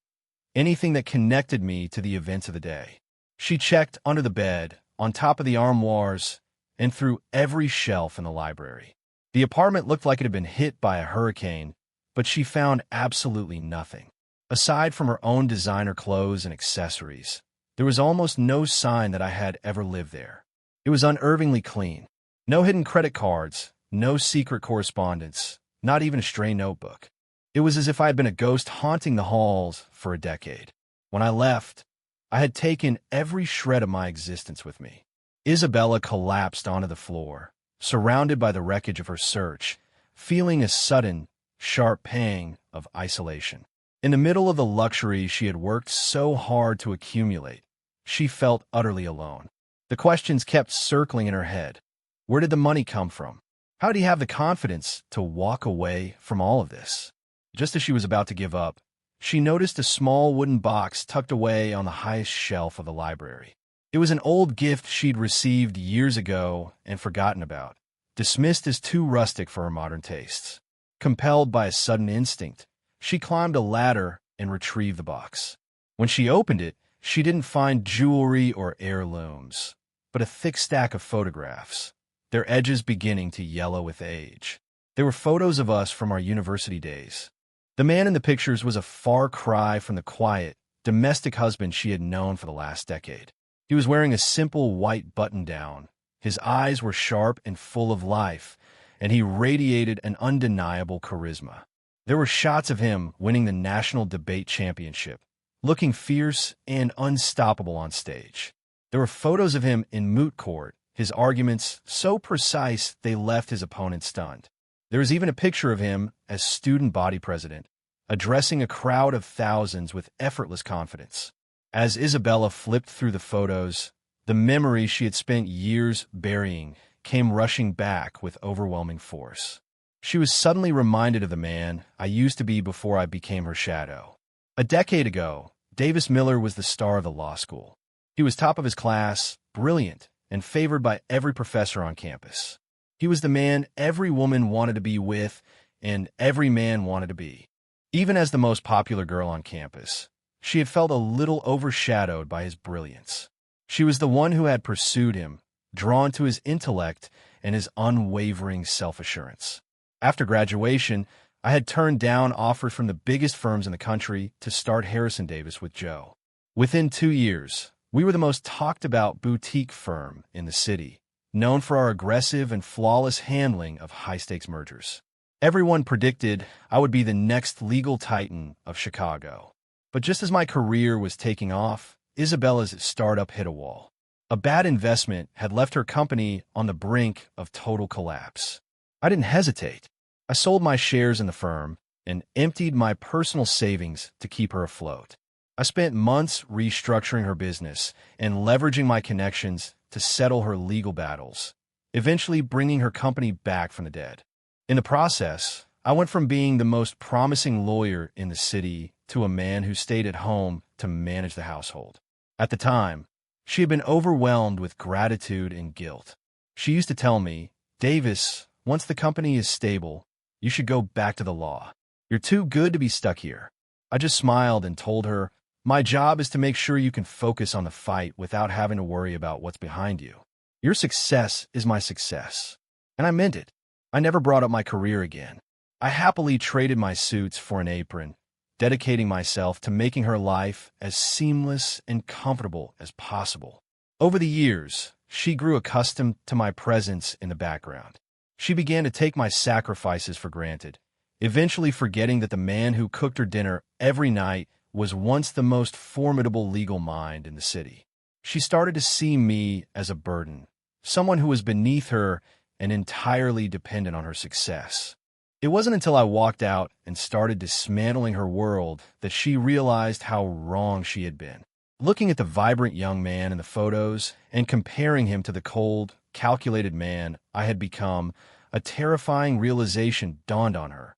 Speaker 1: Anything that connected me to the events of the day. She checked under the bed, on top of the armoires, and through every shelf in the library. The apartment looked like it had been hit by a hurricane, but she found absolutely nothing. Aside from her own designer clothes and accessories, there was almost no sign that I had ever lived there. It was unnervingly clean. No hidden credit cards, no secret correspondence, not even a stray notebook. It was as if I had been a ghost haunting the halls for a decade. When I left, I had taken every shred of my existence with me. Isabella collapsed onto the floor, surrounded by the wreckage of her search, feeling a sudden, sharp pang of isolation. In the middle of the luxury she had worked so hard to accumulate, she felt utterly alone. The questions kept circling in her head. Where did the money come from? How did he have the confidence to walk away from all of this? Just as she was about to give up, she noticed a small wooden box tucked away on the highest shelf of the library. It was an old gift she'd received years ago and forgotten about, dismissed as too rustic for her modern tastes. Compelled by a sudden instinct, she climbed a ladder and retrieved the box. When she opened it, she didn't find jewelry or heirlooms, but a thick stack of photographs, their edges beginning to yellow with age. They were photos of us from our university days. The man in the pictures was a far cry from the quiet, domestic husband she had known for the last decade. He was wearing a simple white button-down. His eyes were sharp and full of life, and he radiated an undeniable charisma. There were shots of him winning the national debate championship, looking fierce and unstoppable on stage. There were photos of him in moot court, his arguments so precise they left his opponent stunned. There was even a picture of him as student body president, addressing a crowd of thousands with effortless confidence. As Isabella flipped through the photos, the memories she had spent years burying came rushing back with overwhelming force. She was suddenly reminded of the man I used to be before I became her shadow. A decade ago, Davis Miller was the star of the law school. He was top of his class, brilliant, and favored by every professor on campus. He was the man every woman wanted to be with and every man wanted to be. Even as the most popular girl on campus, she had felt a little overshadowed by his brilliance. She was the one who had pursued him, drawn to his intellect and his unwavering self-assurance. After graduation, I had turned down offers from the biggest firms in the country to start Harrison Davis with Joe. Within 2 years, we were the most talked-about boutique firm in the city, known for our aggressive and flawless handling of high-stakes mergers. Everyone predicted I would be the next legal titan of Chicago. But just as my career was taking off, Isabella's startup hit a wall. A bad investment had left her company on the brink of total collapse. I didn't hesitate. I sold my shares in the firm and emptied my personal savings to keep her afloat. I spent months restructuring her business and leveraging my connections to settle her legal battles, eventually bringing her company back from the dead. In the process, I went from being the most promising lawyer in the city to a man who stayed at home to manage the household. At the time, She had been overwhelmed with gratitude and guilt. She used to tell me, "Davis, once the company is stable, you should go back to the law. You're too good to be stuck here." I just smiled and told her, "My job is to make sure you can focus on the fight without having to worry about what's behind you. Your success is my success." And I meant it. I never brought up my career again. I happily traded my suits for an apron, dedicating myself to making her life as seamless and comfortable as possible. Over the years, she grew accustomed to my presence in the background. She began to take my sacrifices for granted, eventually forgetting that the man who cooked her dinner every night was once the most formidable legal mind in the city. She started to see me as a burden, someone who was beneath her and entirely dependent on her success. It wasn't until I walked out and started dismantling her world that she realized how wrong she had been. Looking at the vibrant young man in the photos and comparing him to the cold, calculated man I had become, a terrifying realization dawned on her.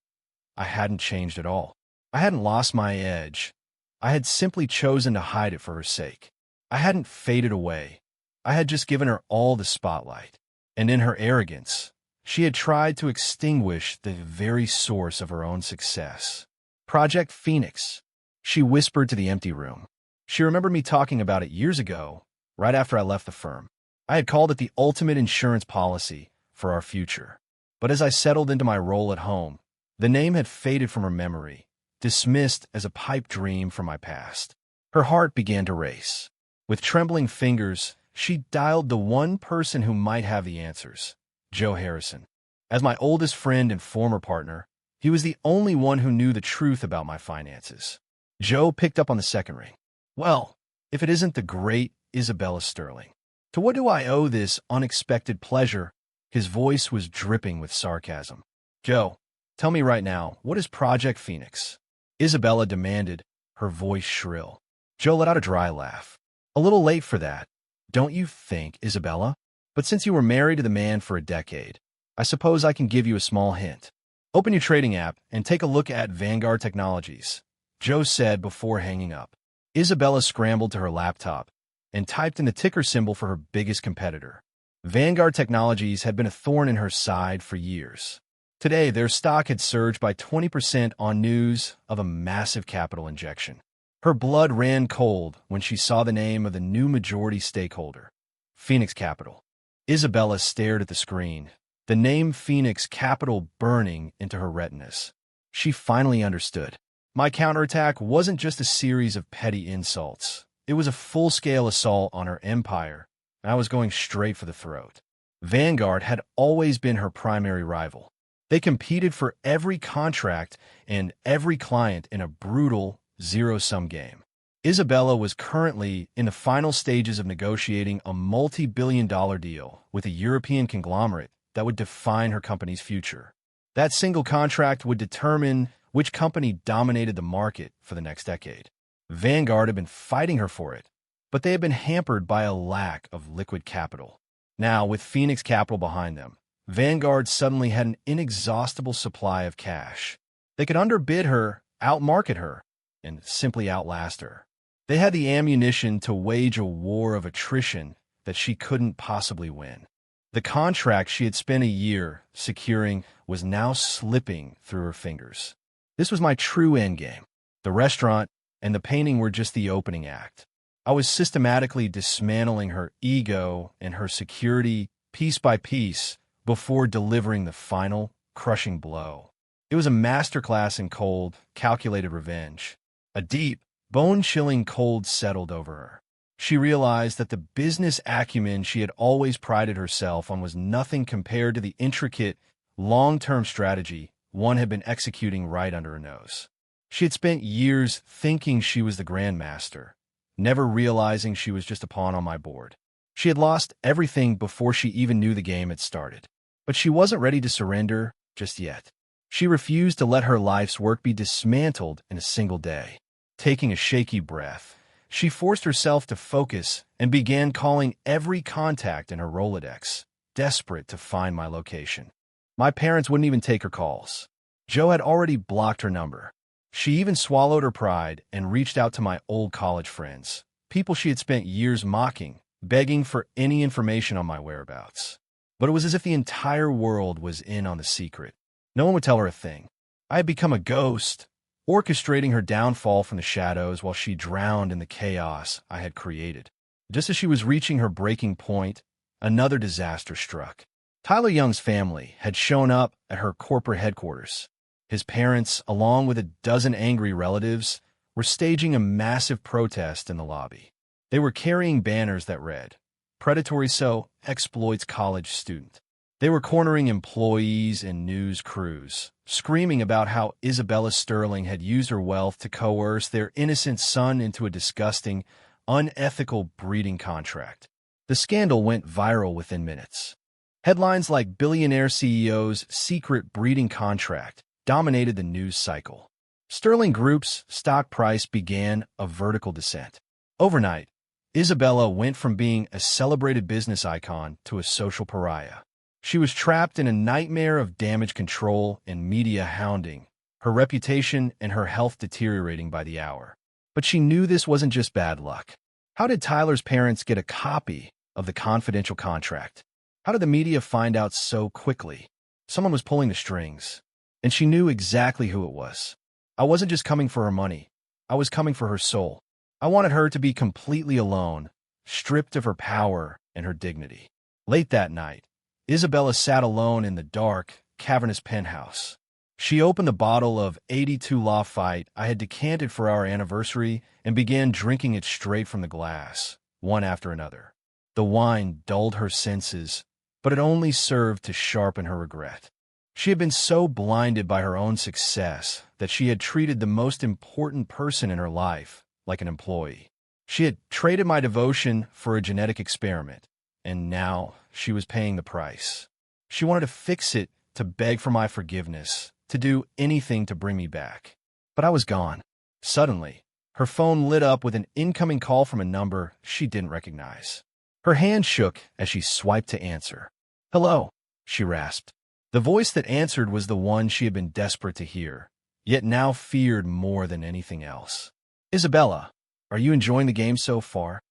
Speaker 1: I hadn't changed at all. I hadn't lost my edge. I had simply chosen to hide it for her sake. I hadn't faded away. I had just given her all the spotlight. And in her arrogance, she had tried to extinguish the very source of her own success. Project Phoenix, she whispered to the empty room. She remembered me talking about it years ago, right after I left the firm. I had called it the ultimate insurance policy for our future. But as I settled into my role at home, the name had faded from her memory, dismissed as a pipe dream from my past. Her heart began to race. With trembling fingers, she dialed the one person who might have the answers, Joe Harrison. As my oldest friend and former partner, he was the only one who knew the truth about my finances. Joe picked up on the second ring. "Well, if it isn't the great Isabella Sterling. To what do I owe this unexpected pleasure?" His voice was dripping with sarcasm. "Joe, tell me right now, what is Project Phoenix?" Isabella demanded, her voice shrill. Joe let out a dry laugh. "A little late for that, don't you think, Isabella? But since you were married to the man for a decade, I suppose I can give you a small hint. Open your trading app and take a look at Vanguard Technologies," Joe said before hanging up. Isabella scrambled to her laptop and typed in the ticker symbol for her biggest competitor. Vanguard Technologies had been a thorn in her side for years. Today, their stock had surged by 20% on news of a massive capital injection. Her blood ran cold when she saw the name of the new majority stakeholder, Phoenix Capital. Isabella stared at the screen, the name Phoenix Capital burning into her retinas. She finally understood. My counterattack wasn't just a series of petty insults. It was a full-scale assault on her empire, and I was going straight for the throat. Vanguard had always been her primary rival. They competed for every contract and every client in a brutal, zero-sum game. Isabella was currently in the final stages of negotiating a multi-billion-dollar deal with a European conglomerate that would define her company's future. That single contract would determine which company dominated the market for the next decade. Vanguard had been fighting her for it, but they had been hampered by a lack of liquid capital. Now, with Phoenix Capital behind them, Vanguard suddenly had an inexhaustible supply of cash. They could underbid her, outmarket her, and simply outlast her. They had the ammunition to wage a war of attrition that she couldn't possibly win. The contract she had spent a year securing was now slipping through her fingers. This was my true endgame. The restaurant and the painting were just the opening act. I was systematically dismantling her ego and her security piece by piece before delivering the final, crushing blow. It was a masterclass in cold, calculated revenge. A deep, bone-chilling cold settled over her. She realized that the business acumen she had always prided herself on was nothing compared to the intricate, long-term strategy one had been executing right under her nose. She had spent years thinking she was the grandmaster, never realizing she was just a pawn on my board. She had lost everything before she even knew the game had started. But she wasn't ready to surrender just yet. She refused to let her life's work be dismantled in a single day. Taking a shaky breath, she forced herself to focus and began calling every contact in her Rolodex, desperate to find my location. My parents wouldn't even take her calls. Joe had already blocked her number. She even swallowed her pride and reached out to my old college friends, people she had spent years mocking, begging for any information on my whereabouts. But it was as if the entire world was in on the secret. No one would tell her a thing. I had become a ghost, orchestrating her downfall from the shadows while she drowned in the chaos I had created. Just as she was reaching her breaking point, another disaster struck. Tyler Young's family had shown up at her corporate headquarters. His parents, along with a dozen angry relatives, were staging a massive protest in the lobby. They were carrying banners that read, "Predatory So exploits college student." They were cornering employees and news crews, screaming about how Isabella Sterling had used her wealth to coerce their innocent son into a disgusting, unethical breeding contract. The scandal went viral within minutes. Headlines like "Billionaire CEO's Secret Breeding Contract" dominated the news cycle. Sterling Group's stock price began a vertical descent. Overnight, Isabella went from being a celebrated business icon to a social pariah. She was trapped in a nightmare of damage control and media hounding, her reputation and her health deteriorating by the hour. But she knew this wasn't just bad luck. How did Tyler's parents get a copy of the confidential contract? How did the media find out so quickly? Someone was pulling the strings, and she knew exactly who it was. I wasn't just coming for her money. I was coming for her soul. I wanted her to be completely alone, stripped of her power and her dignity. Late that night, Isabella sat alone in the dark, cavernous penthouse. She opened the bottle of 82 Lafite I had decanted for our anniversary and began drinking it straight from the glass, one after another. The wine dulled her senses, but it only served to sharpen her regret. She had been so blinded by her own success that she had treated the most important person in her life like an employee. She had traded my devotion for a genetic experiment, and now she was paying the price. She wanted to fix it, to beg for my forgiveness, to do anything to bring me back. But I was gone. Suddenly, her phone lit up with an incoming call from a number she didn't recognize. Her hand shook as she swiped to answer. "Hello," she rasped. The voice that answered was the one she had been desperate to hear, yet now feared more than anything else. "Isabella, are you enjoying the game so far?"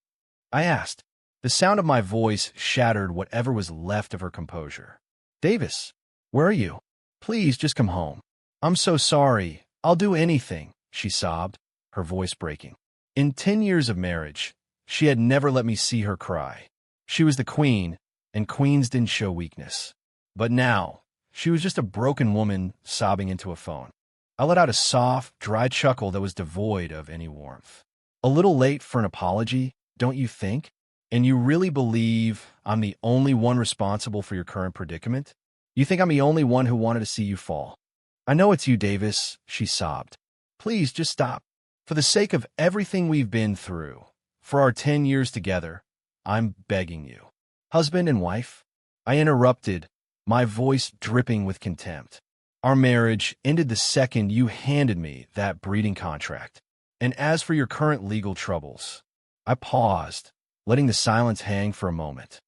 Speaker 1: I asked. The sound of my voice shattered whatever was left of her composure. "Davis, where are you? Please just come home." "I'm so sorry. I'll do anything," she sobbed, her voice breaking. In 10 years of marriage, she had never let me see her cry. She was the queen, and queens didn't show weakness. But now, she was just a broken woman sobbing into a phone. I let out a soft, dry chuckle that was devoid of any warmth. "A little late for an apology, don't you think? And you really believe I'm the only one responsible for your current predicament? You think I'm the only one who wanted to see you fall?" "I know it's you, Davis," she sobbed. "Please, just stop. For the sake of everything we've been through, for our 10 years together, I'm begging you." "Husband and wife?" I interrupted, my voice dripping with contempt. "Our marriage ended the second you handed me that breeding contract. And as for your current legal troubles," I paused, letting the silence hang for a moment.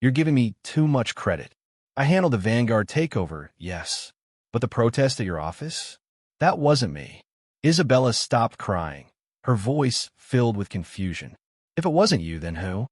Speaker 1: "You're giving me too much credit. I handled the Vanguard takeover, yes. But the protest at your office? That wasn't me." Isabella stopped crying, her voice filled with confusion. "If it wasn't you, then who?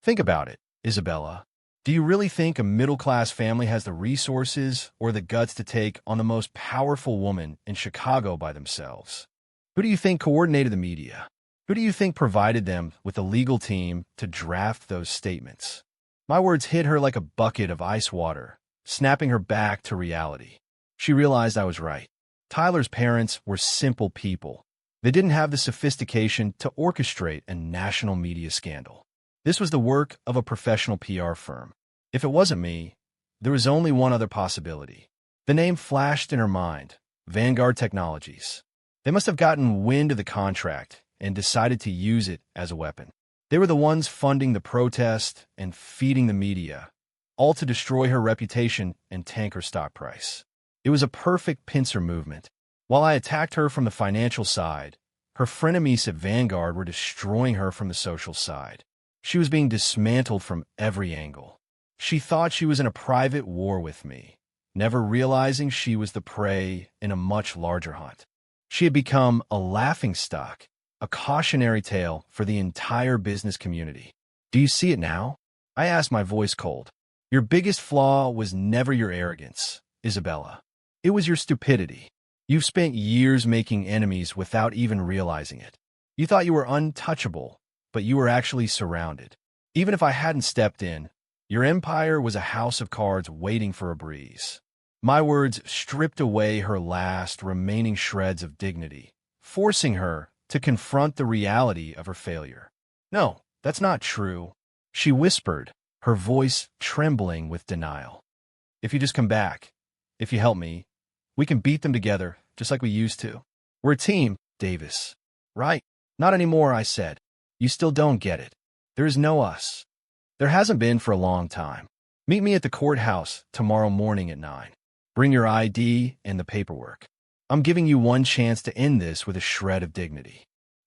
Speaker 1: Think about it, Isabella. Do you really think a middle-class family has the resources or the guts to take on the most powerful woman in Chicago by themselves? Who do you think coordinated the media? Who do you think provided them with a legal team to draft those statements?" My words hit her like a bucket of ice water, snapping her back to reality. She realized I was right. Tyler's parents were simple people. They didn't have the sophistication to orchestrate a national media scandal. This was the work of a professional PR firm. If it wasn't me, there was only one other possibility. The name flashed in her mind, Vanguard Technologies. They must have gotten wind of the contract and decided to use it as a weapon. They were the ones funding the protest and feeding the media, all to destroy her reputation and tank her stock price. It was a perfect pincer movement. While I attacked her from the financial side, her frenemies at Vanguard were destroying her from the social side. She was being dismantled from every angle. She thought she was in a private war with me, never realizing she was the prey in a much larger hunt. She had become a laughingstock, a cautionary tale for the entire business community. Do you see it now? I asked, my voice cold. Your biggest flaw was never your arrogance, Isabella. It was your stupidity. You've spent years making enemies without even realizing it. You thought you were untouchable, but you were actually surrounded. Even if I hadn't stepped in, your empire was a house of cards waiting for a breeze. My words stripped away her last remaining shreds of dignity, forcing her to confront the reality of her failure. No, that's not true, she whispered, her voice trembling with denial. If you just come back, if you help me, we can beat them together, just like we used to. We're a team, Davis. Right? Not anymore, I said. You still don't get it. There is no us. There hasn't been for a long time. Meet me at the courthouse tomorrow morning at 9. Bring your ID and the paperwork. I'm giving you one chance to end this with a shred of dignity.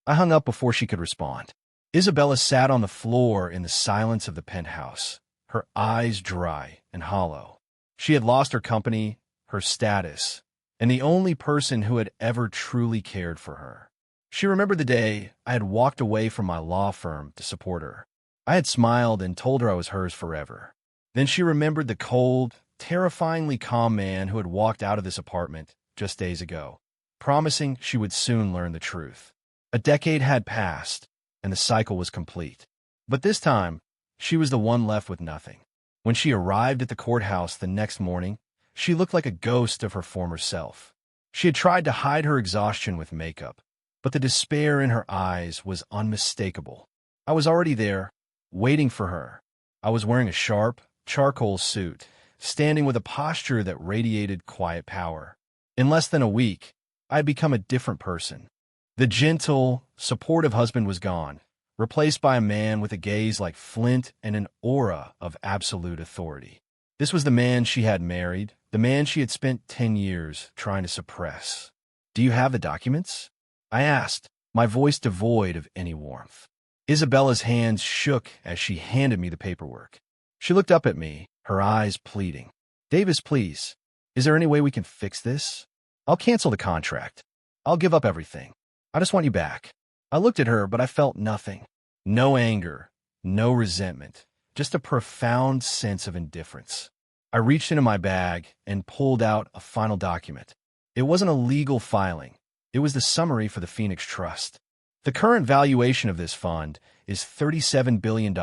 Speaker 1: I hung up before she could respond. Isabella sat on the floor in the silence of the penthouse, her eyes dry and hollow. She had lost her company, her status, and the only person who had ever truly cared for her. She remembered the day I had walked away from my law firm to support her. I had smiled and told her I was hers forever. Then she remembered the cold, terrifyingly calm man who had walked out of this apartment just days ago, promising she would soon learn the truth. A decade had passed, and the cycle was complete. But this time, she was the one left with nothing. When she arrived at the courthouse the next morning, she looked like a ghost of her former self. She had tried to hide her exhaustion with makeup, but the despair in her eyes was unmistakable. I was already there, waiting for her. I was wearing a sharp, charcoal suit, standing with a posture that radiated quiet power. In less than a week, I had become a different person. The gentle, supportive husband was gone, replaced by a man with a gaze like flint and an aura of absolute authority. This was the man she had married, the man she had spent 10 years trying to suppress. Do you have the documents? I asked, my voice devoid of any warmth. Isabella's hands shook as she handed me the paperwork. She looked up at me, her eyes pleading. Davis, please, is there any way we can fix this? I'll cancel the contract. I'll give up everything. I just want you back. I looked at her, but I felt nothing. No anger, no resentment, just a profound sense of indifference. I reached into my bag and pulled out a final document. It wasn't a legal filing. It was the summary for the Phoenix Trust. The current valuation of this fund is $37 billion,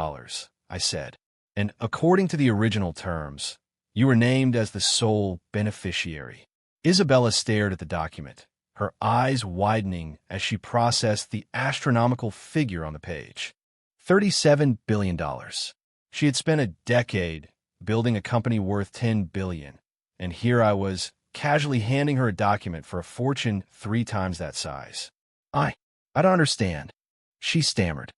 Speaker 1: I said. And according to the original terms, you were named as the sole beneficiary. Isabella stared at the document, her eyes widening as she processed the astronomical figure on the page. $37 billion. She had spent a decade building a company worth $10 billion, and here I was, casually handing her a document for a fortune 3 times that size. I don't understand, she stammered.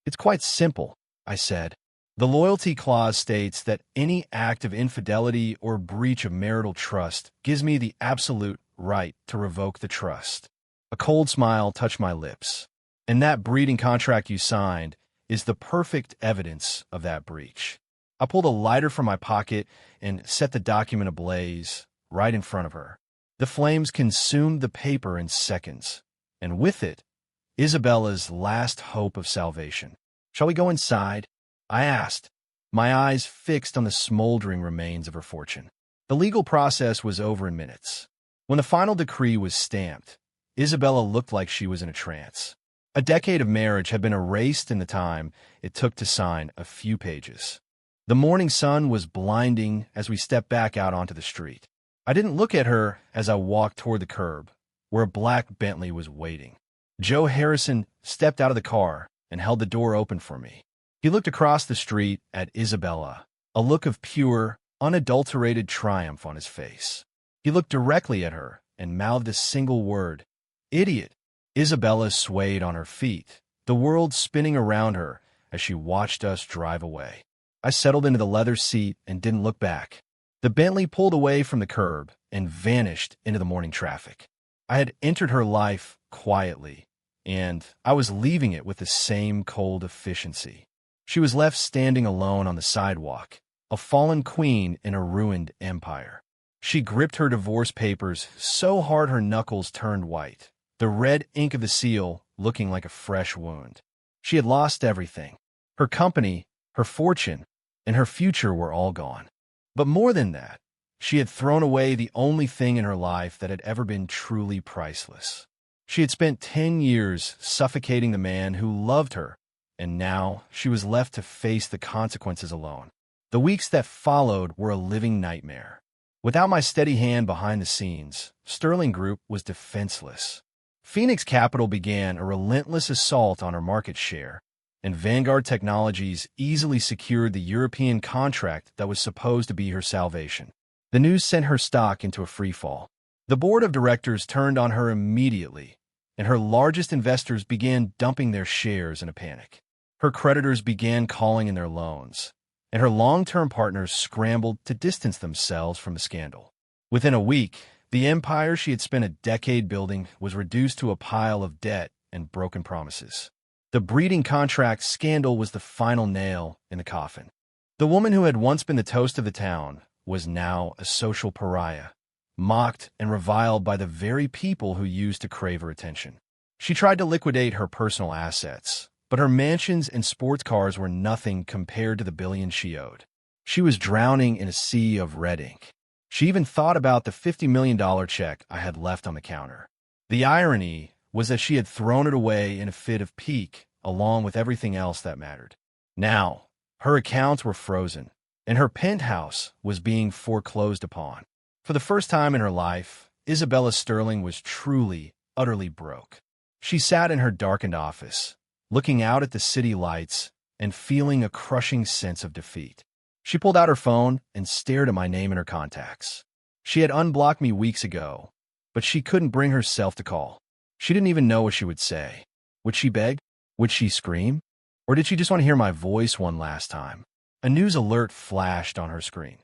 Speaker 1: It's quite simple, I said. The loyalty clause states that any act of infidelity or breach of marital trust gives me the absolute right to revoke the trust. A cold smile touched my lips. And that breeding contract you signed is the perfect evidence of that breach. I pulled a lighter from my pocket and set the document ablaze right in front of her. The flames consumed the paper in seconds, and with it, Isabella's last hope of salvation. Shall we go inside? I asked, my eyes fixed on the smoldering remains of her fortune. The legal process was over in minutes. When the final decree was stamped, Isabella looked like she was in a trance. A decade of marriage had been erased in the time it took to sign a few pages. The morning sun was blinding as we stepped back out onto the street. I didn't look at her as I walked toward the curb, where a black Bentley was waiting. Joe Harrison stepped out of the car and held the door open for me. He looked across the street at Isabella, a look of pure, unadulterated triumph on his face. He looked directly at her and mouthed a single word, "Idiot." Isabella swayed on her feet, the world spinning around her as she watched us drive away. I settled into the leather seat and didn't look back. The Bentley pulled away from the curb and vanished into the morning traffic. I had entered her life quietly, and I was leaving it with the same cold efficiency. She was left standing alone on the sidewalk, a fallen queen in a ruined empire. She gripped her divorce papers so hard her knuckles turned white. The red ink of the seal looking like a fresh wound. She had lost everything. Her company, her fortune, and her future were all gone. But more than that, she had thrown away the only thing in her life that had ever been truly priceless. She had spent 10 years suffocating the man who loved her, and now she was left to face the consequences alone. The weeks that followed were a living nightmare. Without my steady hand behind the scenes, Sterling Group was defenseless. Phoenix Capital began a relentless assault on her market share, and Vanguard Technologies easily secured the European contract that was supposed to be her salvation. The news sent her stock into a freefall. The board of directors turned on her immediately, and her largest investors began dumping their shares in a panic. Her creditors began calling in their loans, and her long-term partners scrambled to distance themselves from the scandal. Within a week, the empire she had spent a decade building was reduced to a pile of debt and broken promises. The breeding contract scandal was the final nail in the coffin. The woman who had once been the toast of the town was now a social pariah, mocked and reviled by the very people who used to crave her attention. She tried to liquidate her personal assets, but her mansions and sports cars were nothing compared to the billions she owed. She was drowning in a sea of red ink. She even thought about the $50 million check I had left on the counter. The irony was that she had thrown it away in a fit of pique, along with everything else that mattered. Now, her accounts were frozen, and her penthouse was being foreclosed upon. For the first time in her life, Isabella Sterling was truly, utterly broke. She sat in her darkened office, looking out at the city lights and feeling a crushing sense of defeat. She pulled out her phone and stared at my name in her contacts. She had unblocked me weeks ago, but she couldn't bring herself to call. She didn't even know what she would say. Would she beg? Would she scream? Or did she just want to hear my voice one last time? A news alert flashed on her screen.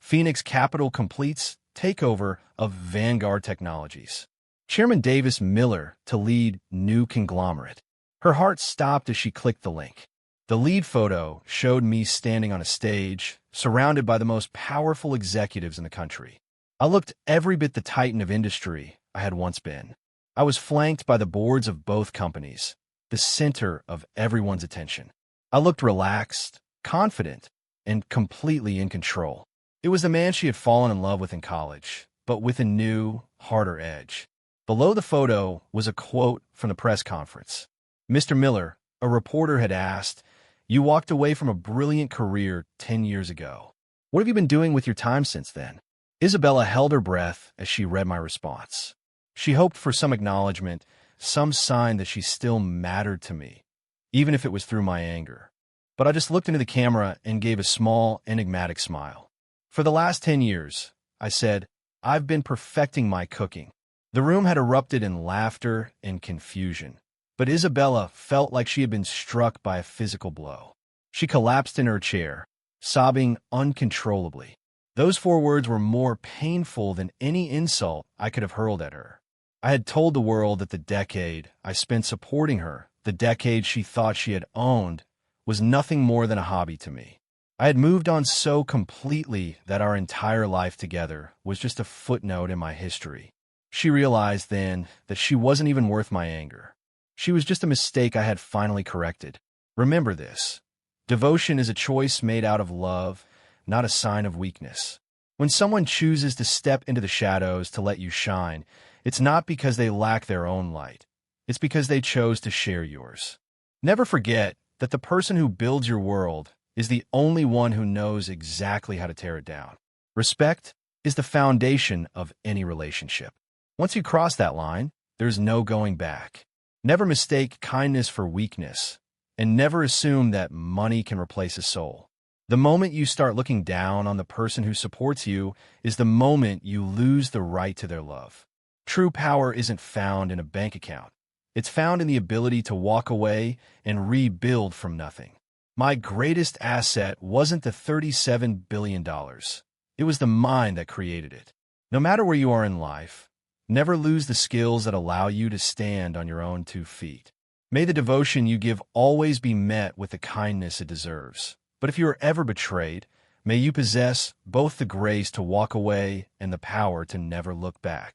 Speaker 1: Phoenix Capital completes takeover of Vanguard Technologies. Chairman Davis Miller to lead new conglomerate. Her heart stopped as she clicked the link. The lead photo showed me standing on a stage, surrounded by the most powerful executives in the country. I looked every bit the titan of industry I had once been. I was flanked by the boards of both companies, the center of everyone's attention. I looked relaxed, confident, and completely in control. It was the man she had fallen in love with in college, but with a new, harder edge. Below the photo was a quote from the press conference. Mr. Miller, a reporter had asked, "You walked away from a brilliant career 10 years ago. What have you been doing with your time since then?" Isabella held her breath as she read my response. She hoped for some acknowledgement, some sign that she still mattered to me, even if it was through my anger. But I just looked into the camera and gave a small, enigmatic smile. "For the last 10 years," I said, "I've been perfecting my cooking." The room had erupted in laughter and confusion, but Isabella felt like she had been struck by a physical blow. She collapsed in her chair, sobbing uncontrollably. Those 4 words were more painful than any insult I could have hurled at her. I had told the world that the decade I spent supporting her, the decade she thought she had owned, was nothing more than a hobby to me. I had moved on so completely that our entire life together was just a footnote in my history. She realized then that she wasn't even worth my anger. She was just a mistake I had finally corrected. Remember this. Devotion is a choice made out of love, not a sign of weakness. When someone chooses to step into the shadows to let you shine, it's not because they lack their own light. It's because they chose to share yours. Never forget that the person who builds your world is the only one who knows exactly how to tear it down. Respect is the foundation of any relationship. Once you cross that line, there's no going back. Never mistake kindness for weakness, and never assume that money can replace a soul. The moment you start looking down on the person who supports you is the moment you lose the right to their love. True power isn't found in a bank account. It's found in the ability to walk away and rebuild from nothing. My greatest asset wasn't the $37 billion. It was the mind that created it. No matter where you are in life, never lose the skills that allow you to stand on your own 2 feet. May the devotion you give always be met with the kindness it deserves. But if you are ever betrayed, may you possess both the grace to walk away and the power to never look back.